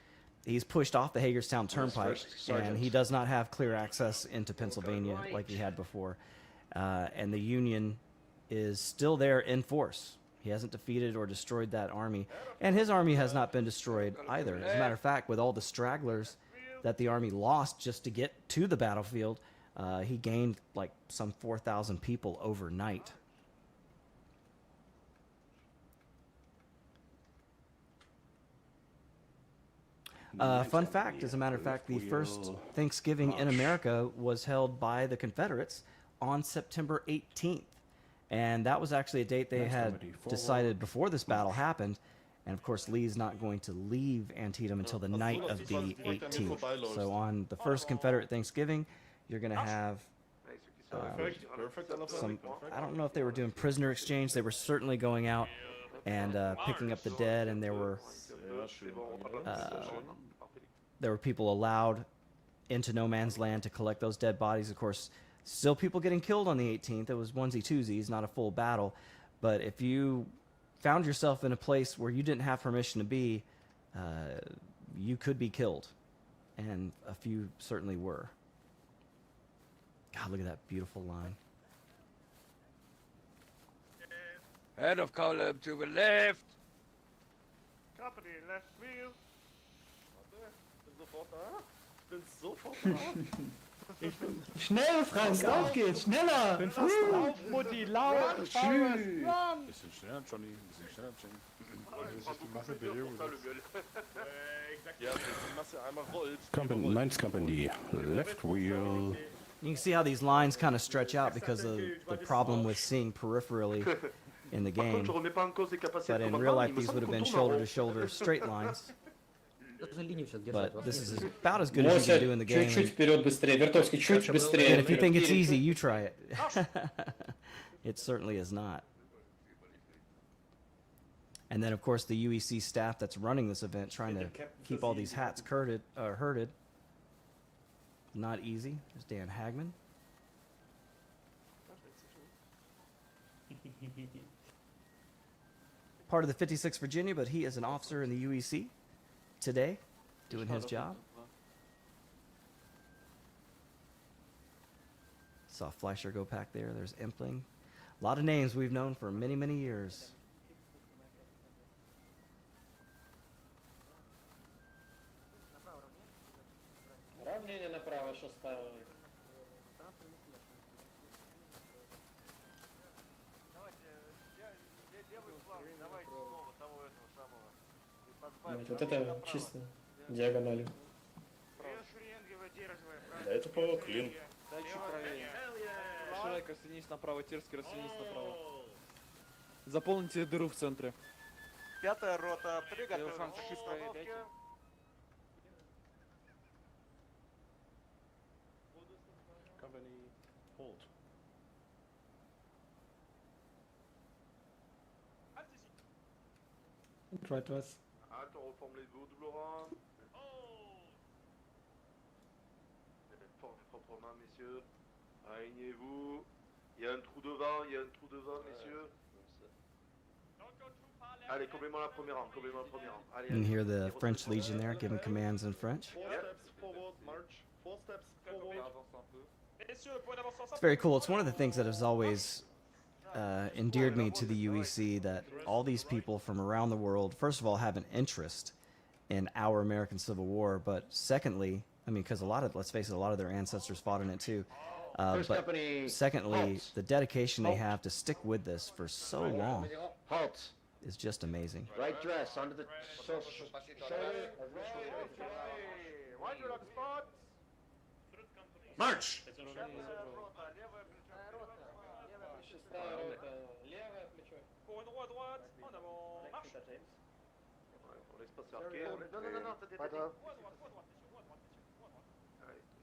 A: he's pushed off the Hagerstown Turnpike, and he does not have clear access into Pennsylvania like he had before. And the Union is still there in force. He hasn't defeated or destroyed that army, and his army has not been destroyed either. As a matter of fact, with all the stragglers that the army lost just to get to the battlefield, he gained like some 4,000 people overnight. Fun fact, as a matter of fact, the first Thanksgiving in America was held by the Confederates on September 18th. And that was actually a date they had decided before this battle happened. And of course, Lee's not going to leave Antietam until the night of the 18th. So on the first Confederate Thanksgiving, you're going to have some, I don't know if they were doing prisoner exchange. They were certainly going out and picking up the dead, and there were people allowed into no man's land to collect those dead bodies. Of course, still people getting killed on the 18th. It was onesie-twosies, not a full battle. But if you found yourself in a place where you didn't have permission to be, you could be killed. And a few certainly were. God, look at that beautiful line.
F: Head of column to the left.
C: Company left wheel.
B: Bin sofort da.
O: Schnell, Franz, auf geht's, schneller!
C: Bin fast drauf, Mutti, laut!
O: Bisschen schneller, Johnny, bisschen schneller, Johnny. Das ist die Masse Bewegung.
B: Ja, wenn die Masse einmal rollt.
M: Company, 9th Company, left wheel.
A: You can see how these lines kind of stretch out because of the problem with seeing peripherally in the game. But in real life, these would have been shoulder-to-shoulder straight lines. But this is about as good as you can do in the game.
E: Чуть-чуть вперед быстрее, Вертовский, чуть быстрее.
A: And if you think it's easy, you try it. It certainly is not. And then, of course, the UEC staff that's running this event, trying to keep all these hats herded. Not easy. There's Dan Hagman. Part of the 56th Virginia, but he is an officer in the UEC today, doing his job. Saw Fleischer go back there. There's Empling. A lot of names we've known for many, many years.
E: Равнение направо, что ставили. Вот это чисто диагонали.
G: Да, это по клин.
H: Дальше правее. Ширайка, растянись направо, Терский, растянись направо. Заполните дыру в центре.
F: Пятая рота, приготовилась.
J: Company, hold.
O: Right was.
B: Attends, reformez-vous, double rang. Proprement, messieurs. Alignez-vous. Il y a un trou devant, messieurs. Allez, combez-moi la première arme, combez-moi la première arme. Allez,
A: You can
B: allez.
A: hear the French Legion there giving commands in French.
B: 4 steps forward, march. 4 steps forward.
A: It's very cool. It's one of the things that has always endeared me to the UEC, that all these people from around the world, first of all, have an interest in our American Civil War, but secondly, I mean, because let's face it, a lot of their ancestors fought in it too.
I: First
A: But
I: company,
A: secondly,
I: halt.
A: the dedication they
I: Halt.
A: have to stick with this for so long
I: Halt.
A: is just amazing.
I: Right dress, under the shoulder.
D: Right to the spot.
I: March!
H: Pour une roue à droite, en avant, marche.
B: On laisse pas se faire guerre.
C: Non,
D: Weiter.
H: Roue à droite, roue à droite, messieurs, roue à droite, messieurs, roue à droite.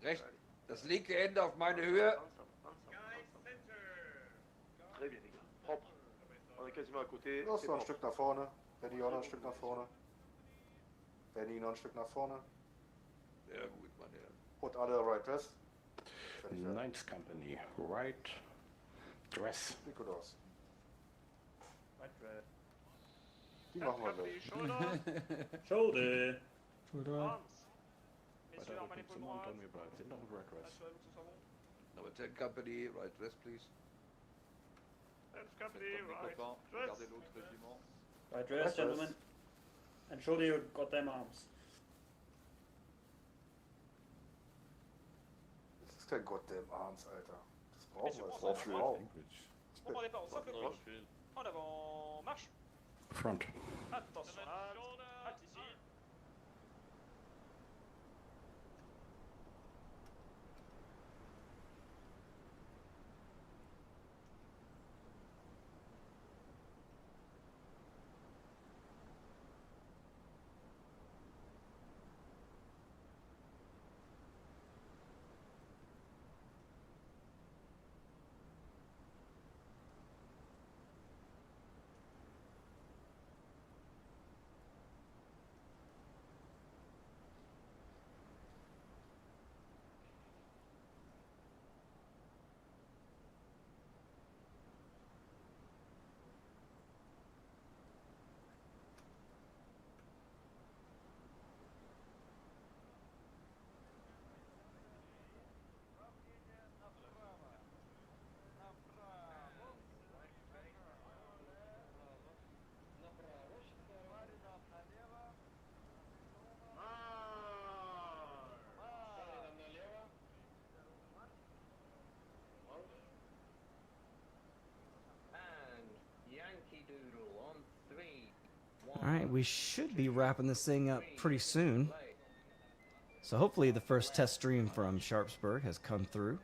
F: Rechts, das linke Ende auf meine Höhe.
B: Très bien, les gars. Propre. On est quasiment à côté.
D: Los,
B: C'est
D: noch ein
B: propre.
D: Stück nach vorne. Benny, auch noch ein Stück nach vorne. Benny, noch ein Stück nach vorne.
F: Sehr gut, meine Herren.
D: Und alle right dress. Fertig, ja.
M: Ninth Company, right dress.
D: Sieht gut aus.
N: Right red.
D: Die machen wir gleich.
G: Shoulder.
O: Schulter.
H: Messieurs, armes à l'épaule droite.
M: Wir sind noch im Red dress.
H: Assurez-vous que ce soit bon.
F: Number 10 company, right dress, please.
H: Regardez l'autre régiment.
E: Right dress, gentlemen. And shoulder your goddamn arms.
D: Das ist kein Goddamn Arms, Alter. Das brauchen
H: Messieurs,
D: wir.
H: pour
D: Das
H: ça,
D: brauchen wir.
H: Moment départ, on socle brique. En avant, marche.
M: Front.
H: Attention, halte ici.
A: All right, we should be wrapping this thing up pretty soon. So hopefully the first test stream from Sharpsburg has come through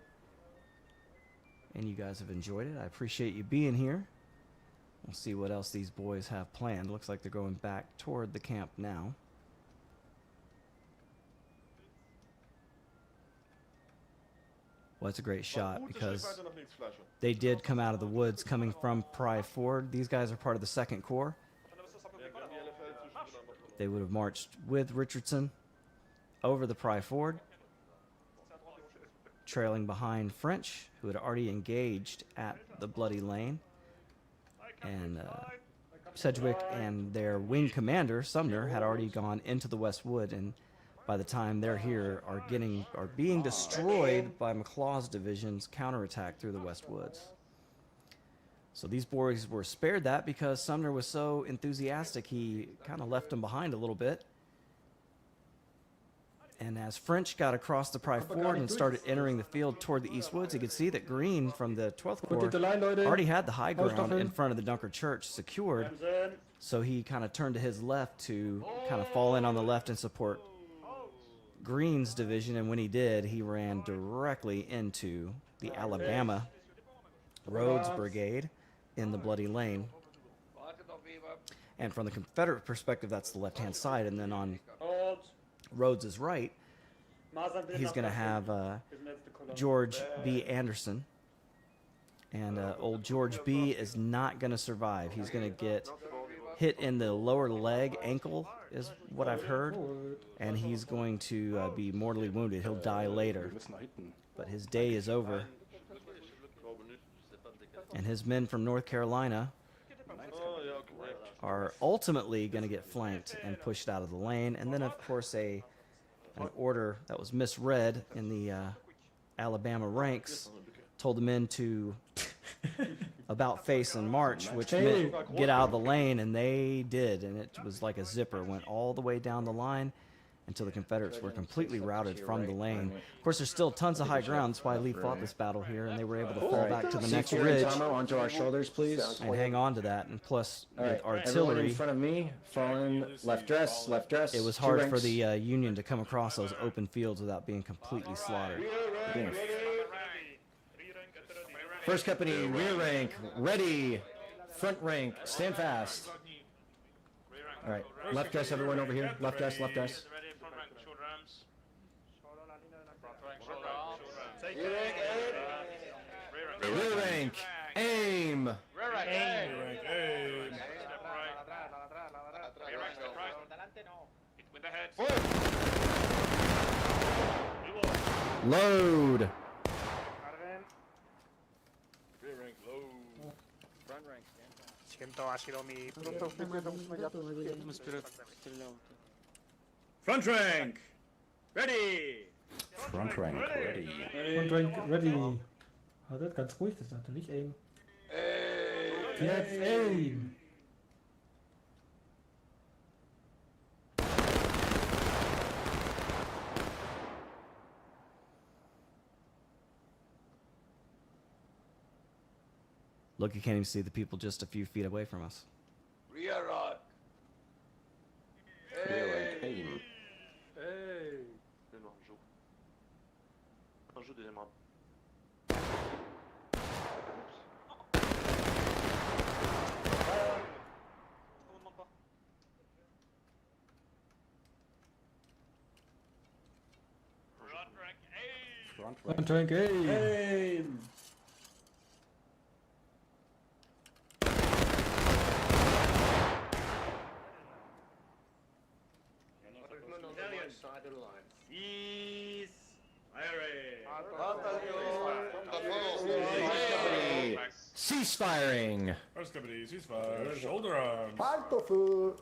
A: and you guys have enjoyed it. I appreciate you being here. We'll see what else these boys have planned. Looks like they're going back toward the camp now. Well, it's a great shot because they did come out of the woods coming from Pry Ford. These guys are part of the 2nd Corps. They would have marched with Richardson over the Pry Ford, trailing behind French, who had already engaged at the Bloody Lane. And Sedgwick and their wing commander, Sumner, had already gone into the West Wood, and by the time they're here, are being destroyed by McLaw's division's counterattack through the West Woods. So these boys were spared that because Sumner was so enthusiastic, he kind of left them behind a little bit. And as French got across the Pry Ford and started entering the field toward the East Woods, you could see that Green from the 12th Corps already had the high ground in front of the Dunker Church secured. So he kind of turned to his left to kind of fall in on the left and support Green's division. And when he did, he ran directly into the Alabama Rhodes Brigade in the Bloody Lane. And from the Confederate perspective, that's the left-hand side. And then on Rhodes' right, he's going to have George B. Anderson. And old George B. is not going to survive. He's going to get hit in the lower leg, ankle, is what I've heard. And he's going to be mortally wounded. He'll die later. But his day is over. And his men from North Carolina are ultimately going to get flanked and pushed out of the lane. And then, of course, an order that was misread in the Alabama ranks told the men to about face and march, which meant get out of the lane, and they did. And it was like a zipper, went all the way down the line until the Confederates were completely routed from the lane. Of course, there's still tons of high ground. That's why Lee fought this battle here, and they were able to fall back to the next ridge
I: onto our shoulders, please.
A: and hang on to that. And plus, with
I: Everyone
A: artillery,
I: in front of me, falling left dress, left dress.
A: it was
I: two
A: hard for
I: ranks.
A: the Union to come across those open fields without being completely slaughtered.
I: First company, rear rank, ready. Front rank, stand fast. All right, left dress, everyone over here. Left dress, left dress. Rear rank, aim. Load.
K: Siento, ha sido mi...
C: Front rank! Ready!
M: Front rank ready.
O: Front rank ready. Wartet, ganz ruhig, das sollte nicht aim. Jetzt aim!
A: Look, you can't even see the people just a few feet away from us.
F: Rear rock.
M: Rear rank aim.
B: Hey. Non, joue. Un joue deuxième round.
O: Front rank aim!
I: Cease firing.
P: First company, ceasefire, shoulder arms.
I: All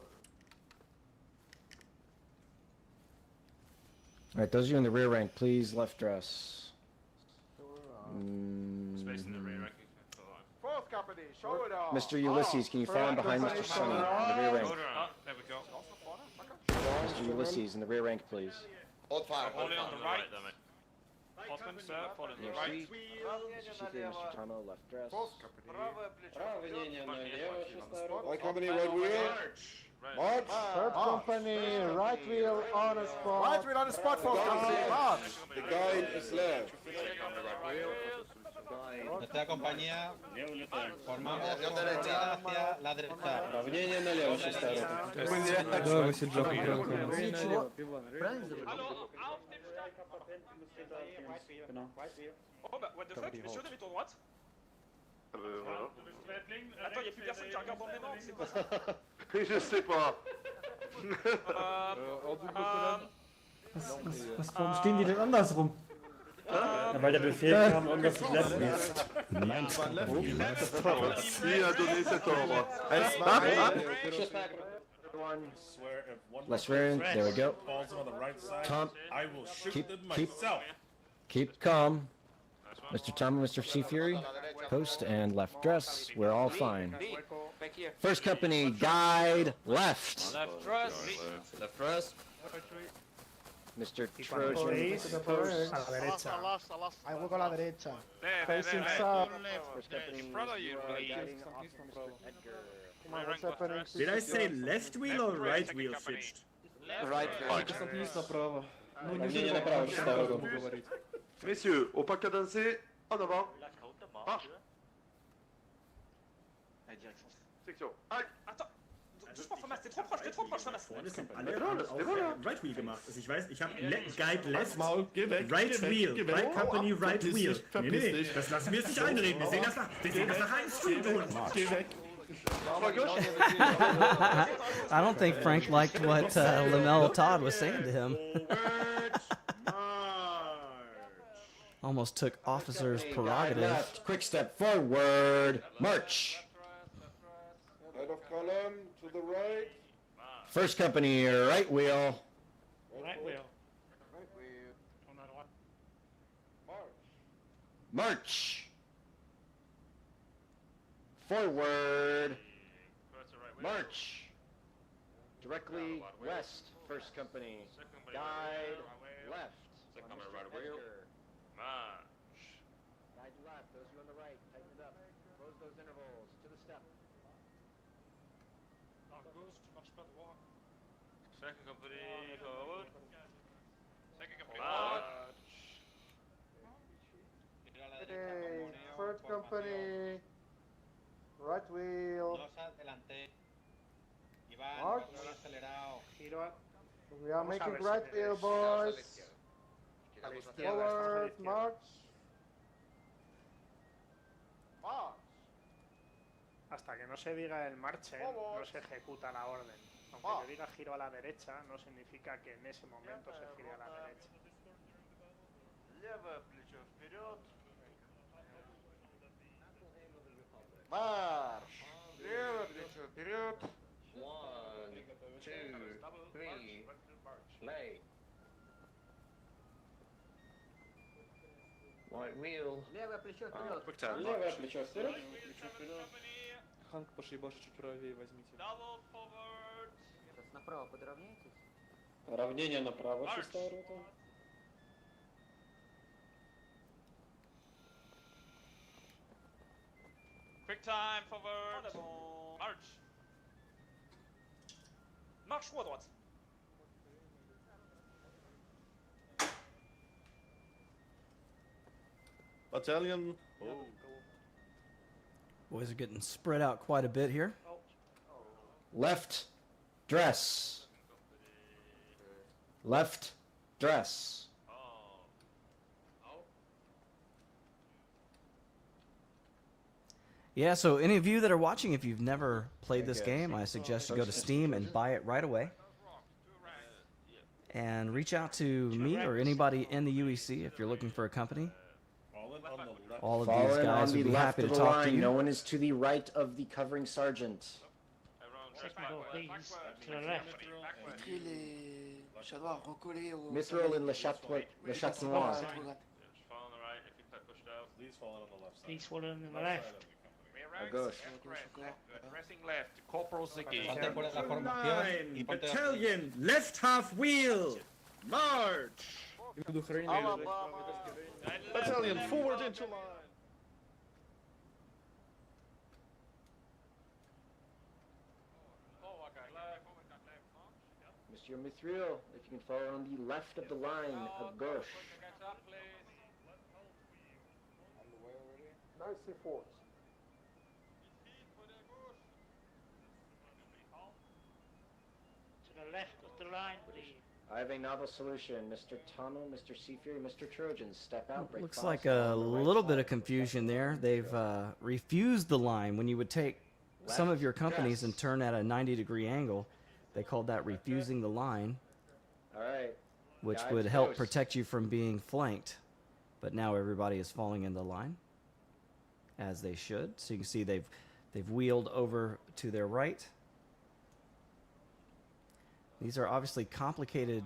I: right, those of you in the rear rank, please, left dress.
H: Space in the rear rank.
D: Fourth company, shoulder.
I: Mr. Ulysses, can you follow in behind Mr. Sonny in the rear rank?
H: Oh, there we go.
I: Mr. Ulysses in the rear rank, please.
F: Hold fire,
H: Hold it on the right. Osman, sir, hold it on the right.
I: Mr. Tamo, left dress.
J: Right company, right wheel. March.
D: Third company, right wheel on a spot.
J: Right wheel on the spot, fourth company. March. The guide is left.
N: Nuestra compañía formamos unidad hacia la derecha.
J: Равнение налево, шестая.
O: Да, Василь Джоков.
G: Oh bah, what the fuck, messieurs, demi tour droite.
B: Voilà.
G: Attends, y'a plus personne qui regarde dans le même ordre, c'est quoi ça?
B: Je sais pas.
O: Warum stehen die denn andersrum?
N: Ja, weil der Befehl kam, irgendwas zu left ist.
B: Qui a donné cet ordre?
I: Left rear end, there we go. Tom, keep calm. Mr. Tom, Mr. Sea Fury, post and left dress, we're all fine. First company, guide left.
F: Left thrust. Left thrust.
I: Mr. Trojan, post.
K: A la derecha.
D: I will go a la derecha.
F: Facing
D: south.
I: First company,
D: What's happening?
C: Did I say left wheel or right wheel switched?
F: Right wheel.
J: Равнение направо, шестая.
B: Messieurs, au pas cadencé, en avant. Marche. Section. Aïe.
G: Attends, doucement, Famas, t'es trop proche, Famas.
C: Alle haben auch right wheel gemacht. Also ich weiß, ich habe guide left,
J: Maul, geh weg.
C: right wheel,
J: Geh weg.
C: right company, right
J: Verpiss
C: wheel.
J: dich, verpiss dich.
C: Das lassen wir jetzt nicht einreden. Wir sehen das nach einem Stream tun.
J: Geh weg.
A: I don't think Frank liked what Lamella Todd was saying to him. Almost took officer's prerogative.
I: Left, quick step forward, march.
J: Head of column to the right.
I: First company, right wheel.
K: Right wheel.
D: Right wheel.
J: March.
I: March. Forward. March. Directly west, first company. Guide left. Guide left, those of you on the right, tighten it up. Close those intervals to the step.
H: Second company forward. Second company forward.
D: Okay, third company. Right wheel. March. We are making right wheel, boys. Forward, march. March.
K: Hasta que no se diga el marche, no se ejecuta la orden. Aunque yo diga giro a la derecha, no significa que en ese momento se gire a la derecha.
F: Левое плечо вперед.
J: March. Левое плечо вперед.
L: 1, 2, 3, play. Right wheel.
F: Левое плечо вперед.
E: Quick time.
G: Левое
E: плечо вперед.
G: Company.
E: Ханк, пошибаш чуть правее возьмите.
F: Double forward. Сейчас направо подровняйтесь.
E: Равнение направо, шестая рота.
H: Quick time forward. March.
G: Marche ou à droite?
B: Battalion.
A: Boys are getting spread out quite a bit here.
I: Left dress. Left dress.
A: Yeah, so any of you that are watching, if you've never played this
I: Okay.
A: game, I suggest you go to Steam and buy it right away. And reach out to me or anybody in the UEC if you're looking for a company.
P: Fallen on the left.
A: All of these
I: Fallen on
A: guys
I: the
A: would be
I: left
A: happy
I: of
A: to
I: the
A: talk to
I: line.
A: you.
I: No one is to the right of the covering sergeant. Mithril and Le Chatenois.
G: Please fallen on the right if you get pushed out.
P: Please fallen on the left side.
K: Please fallen on the left.
I: À gauche.
H: Pressing left. Corporal Ziggy.
C: Battalion, left half wheel. March.
B: Battalion, forward into line.
I: Monsieur Mithril, if you can follow on the left of the line, à gauche.
D: Nicely forward.
K: To the left of the line, please.
I: I have a novel solution. Mr. Tunnel, Mr. Seafury, Mr. Trojan, step out. Break
A: Looks
I: files
A: like
I: on
A: a
I: the right
A: little bit
I: side.
A: of confusion there. They've refused the line when you would take some of your companies and turn at a 90-degree angle. They called that refusing the line,
I: All right.
A: which
I: Guides
A: would help
I: coast.
A: protect you from being flanked. But now everybody is falling in the line, as they should. So you can see they've wheeled over to their right. These are obviously complicated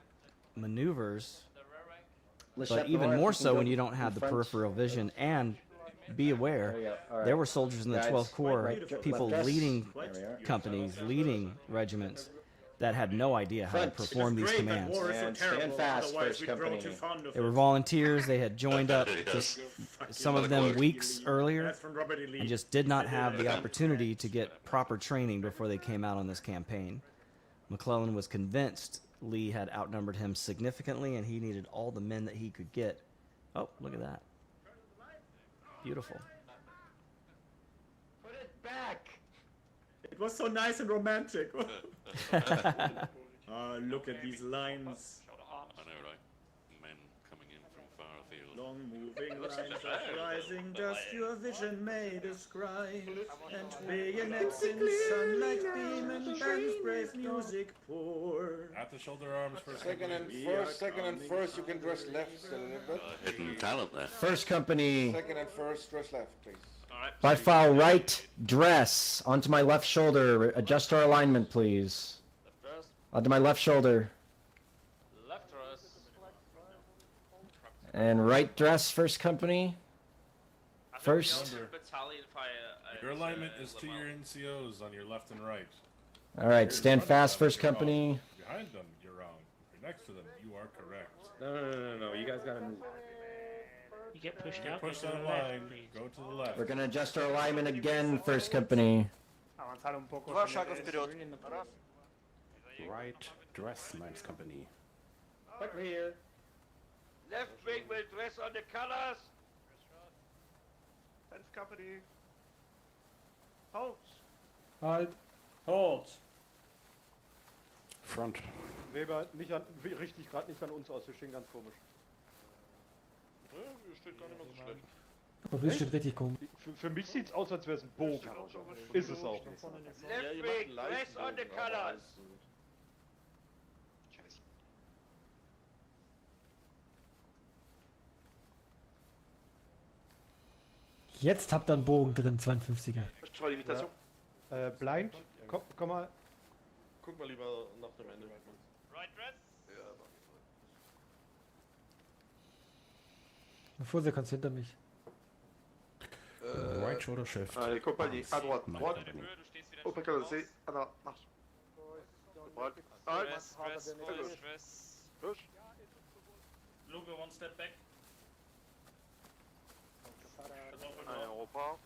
A: maneuvers,
I: Le
A: but
I: Chatenois,
A: even
I: if
A: more
I: you can
A: so
I: go
A: when you don't
I: in
A: have the
I: front.
A: peripheral vision. And be aware,
I: There you go. All right.
A: there were soldiers in the
I: Guides,
A: 12th Corps,
I: right, left
A: people
I: dress.
A: leading
I: There we are.
A: companies, leading regiments, that had no idea how to
I: Front.
A: perform these commands.
I: And stand fast, first company.
A: They were volunteers. They had joined up just some of them weeks earlier
C: That's from Robert E. Lee.
A: and just did not have the opportunity to get proper training before they came out on this campaign. McClellan was convinced Lee had outnumbered him significantly and he needed all the men that he could get. Oh, look at that. Beautiful.
I: Put it back.
C: It was so nice and romantic. Look at these lines.
M: I know, right? Men coming in from far afield.
C: Long moving lines uprising, just your vision may describe. And bayonets in sunlight beam and bands brave music pour.
P: At the shoulder arms first.
J: Second and first, you can dress left a little bit.
M: Hidden talent there.
I: First company.
J: Second and first, dress left, please.
I: By file right dress onto my left shoulder. Adjust our alignment, please. Onto my left shoulder.
H: Left dress.
I: And right dress, first company. First.
H: Battalion fire.
P: Your alignment is to your NCOs on your left and right.
I: All right, stand fast, first
P: You're wrong.
I: company.
P: Behind them, you're wrong. If you're next to them, you are correct.
J: No. You guys gotta move.
K: You get pushed out.
P: Push
K: to the
P: that
K: left,
P: line.
K: please.
P: Go to the left.
I: We're gonna adjust our alignment again, first company.
K: Avanzar un poco.
J: Два
K: señores.
J: шага вперед.
M: Right dress, 9th Company.
J: Back here.
F: Left wing will dress on the colors.
C: 10th Company. Halt.
O: Halt.
N: Halt!
M: Front.
J: Weber, richtig gerade nicht an uns aus, wir stehen ganz komisch.
B: Ja, hier steht gar nicht mal so schlecht.
O: Aber das steht richtig komisch.
J: Für mich sieht's aus, als wäre es ein Bogen. Ist es auch nicht.
F: Left wing dress on the colors.
O: Jetzt habt ihr einen Bogen drin, 52er.
J: Blind, komm mal.
B: Guck mal lieber nach dem Ende.
H: Right dress.
B: Ja,
O: Vorsicht, kannst hinter mich.
M: Right shoulder shift.
B: Allez, compagnie, à droite,
M: 9th
B: droite.
M: Company.
H: Du stehst wieder
B: Open color, c'est. Ah non, marche. Droite.
H: Dress, dress, dress, dress.
B: Push.
G: Lugo, one step back.
B: Allez, on repart.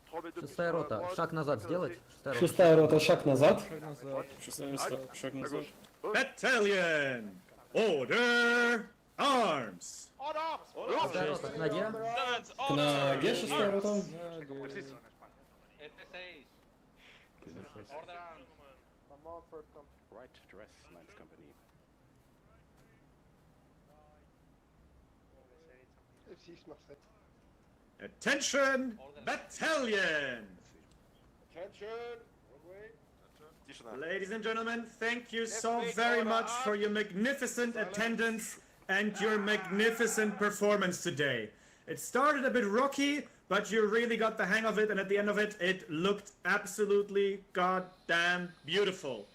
B: 3 mètres de
Q: Шестая рота, шаг назад сделать.
N: Шестая рота, шаг назад.
G: Шаг назад.
C: Battalion! Order! Arms!
Q: Шестая рота, к ноге.
N: К ноге, шестая рота.
F: FSA. Order.
M: Right dress, 9th Company.
C: Attention! Battalion!
B: Attention!
C: Ladies and gentlemen, thank you so very much for your magnificent attendance and your magnificent performance today. It started a bit rocky, but you really got the hang of it, and at the end of it, it looked absolutely goddamn beautiful.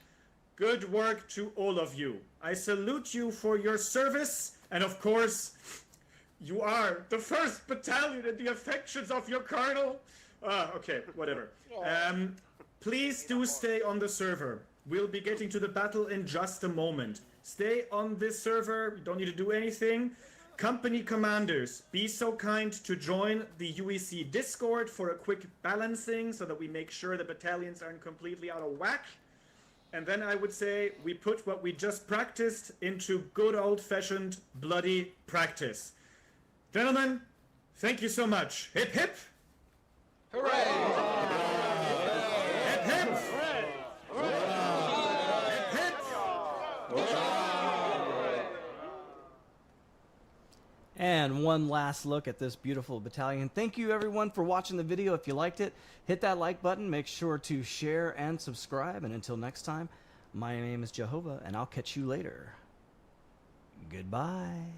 C: Good work to all of you. I salute you for your service, and of course, you are the 1st Battalion in the affections of your colonel. Okay, whatever. Please do stay on the server. We'll be getting to the battle in just a moment. Stay on this server, you don't need to do anything. Company commanders, be so kind to join the UEC Discord for a quick balancing so that we make sure the battalions aren't completely out of whack. And then I would say we put what we just practiced into good old-fashioned bloody practice. Gentlemen, thank you so much. Hip hip! Hooray! Hip hip! Hip hip!
A: And one last look at this beautiful battalion. Thank you everyone for watching the video. If you liked it, hit that like button. Make sure to share and subscribe. And until next time, my name is Jehovah, and I'll catch you later. Goodbye.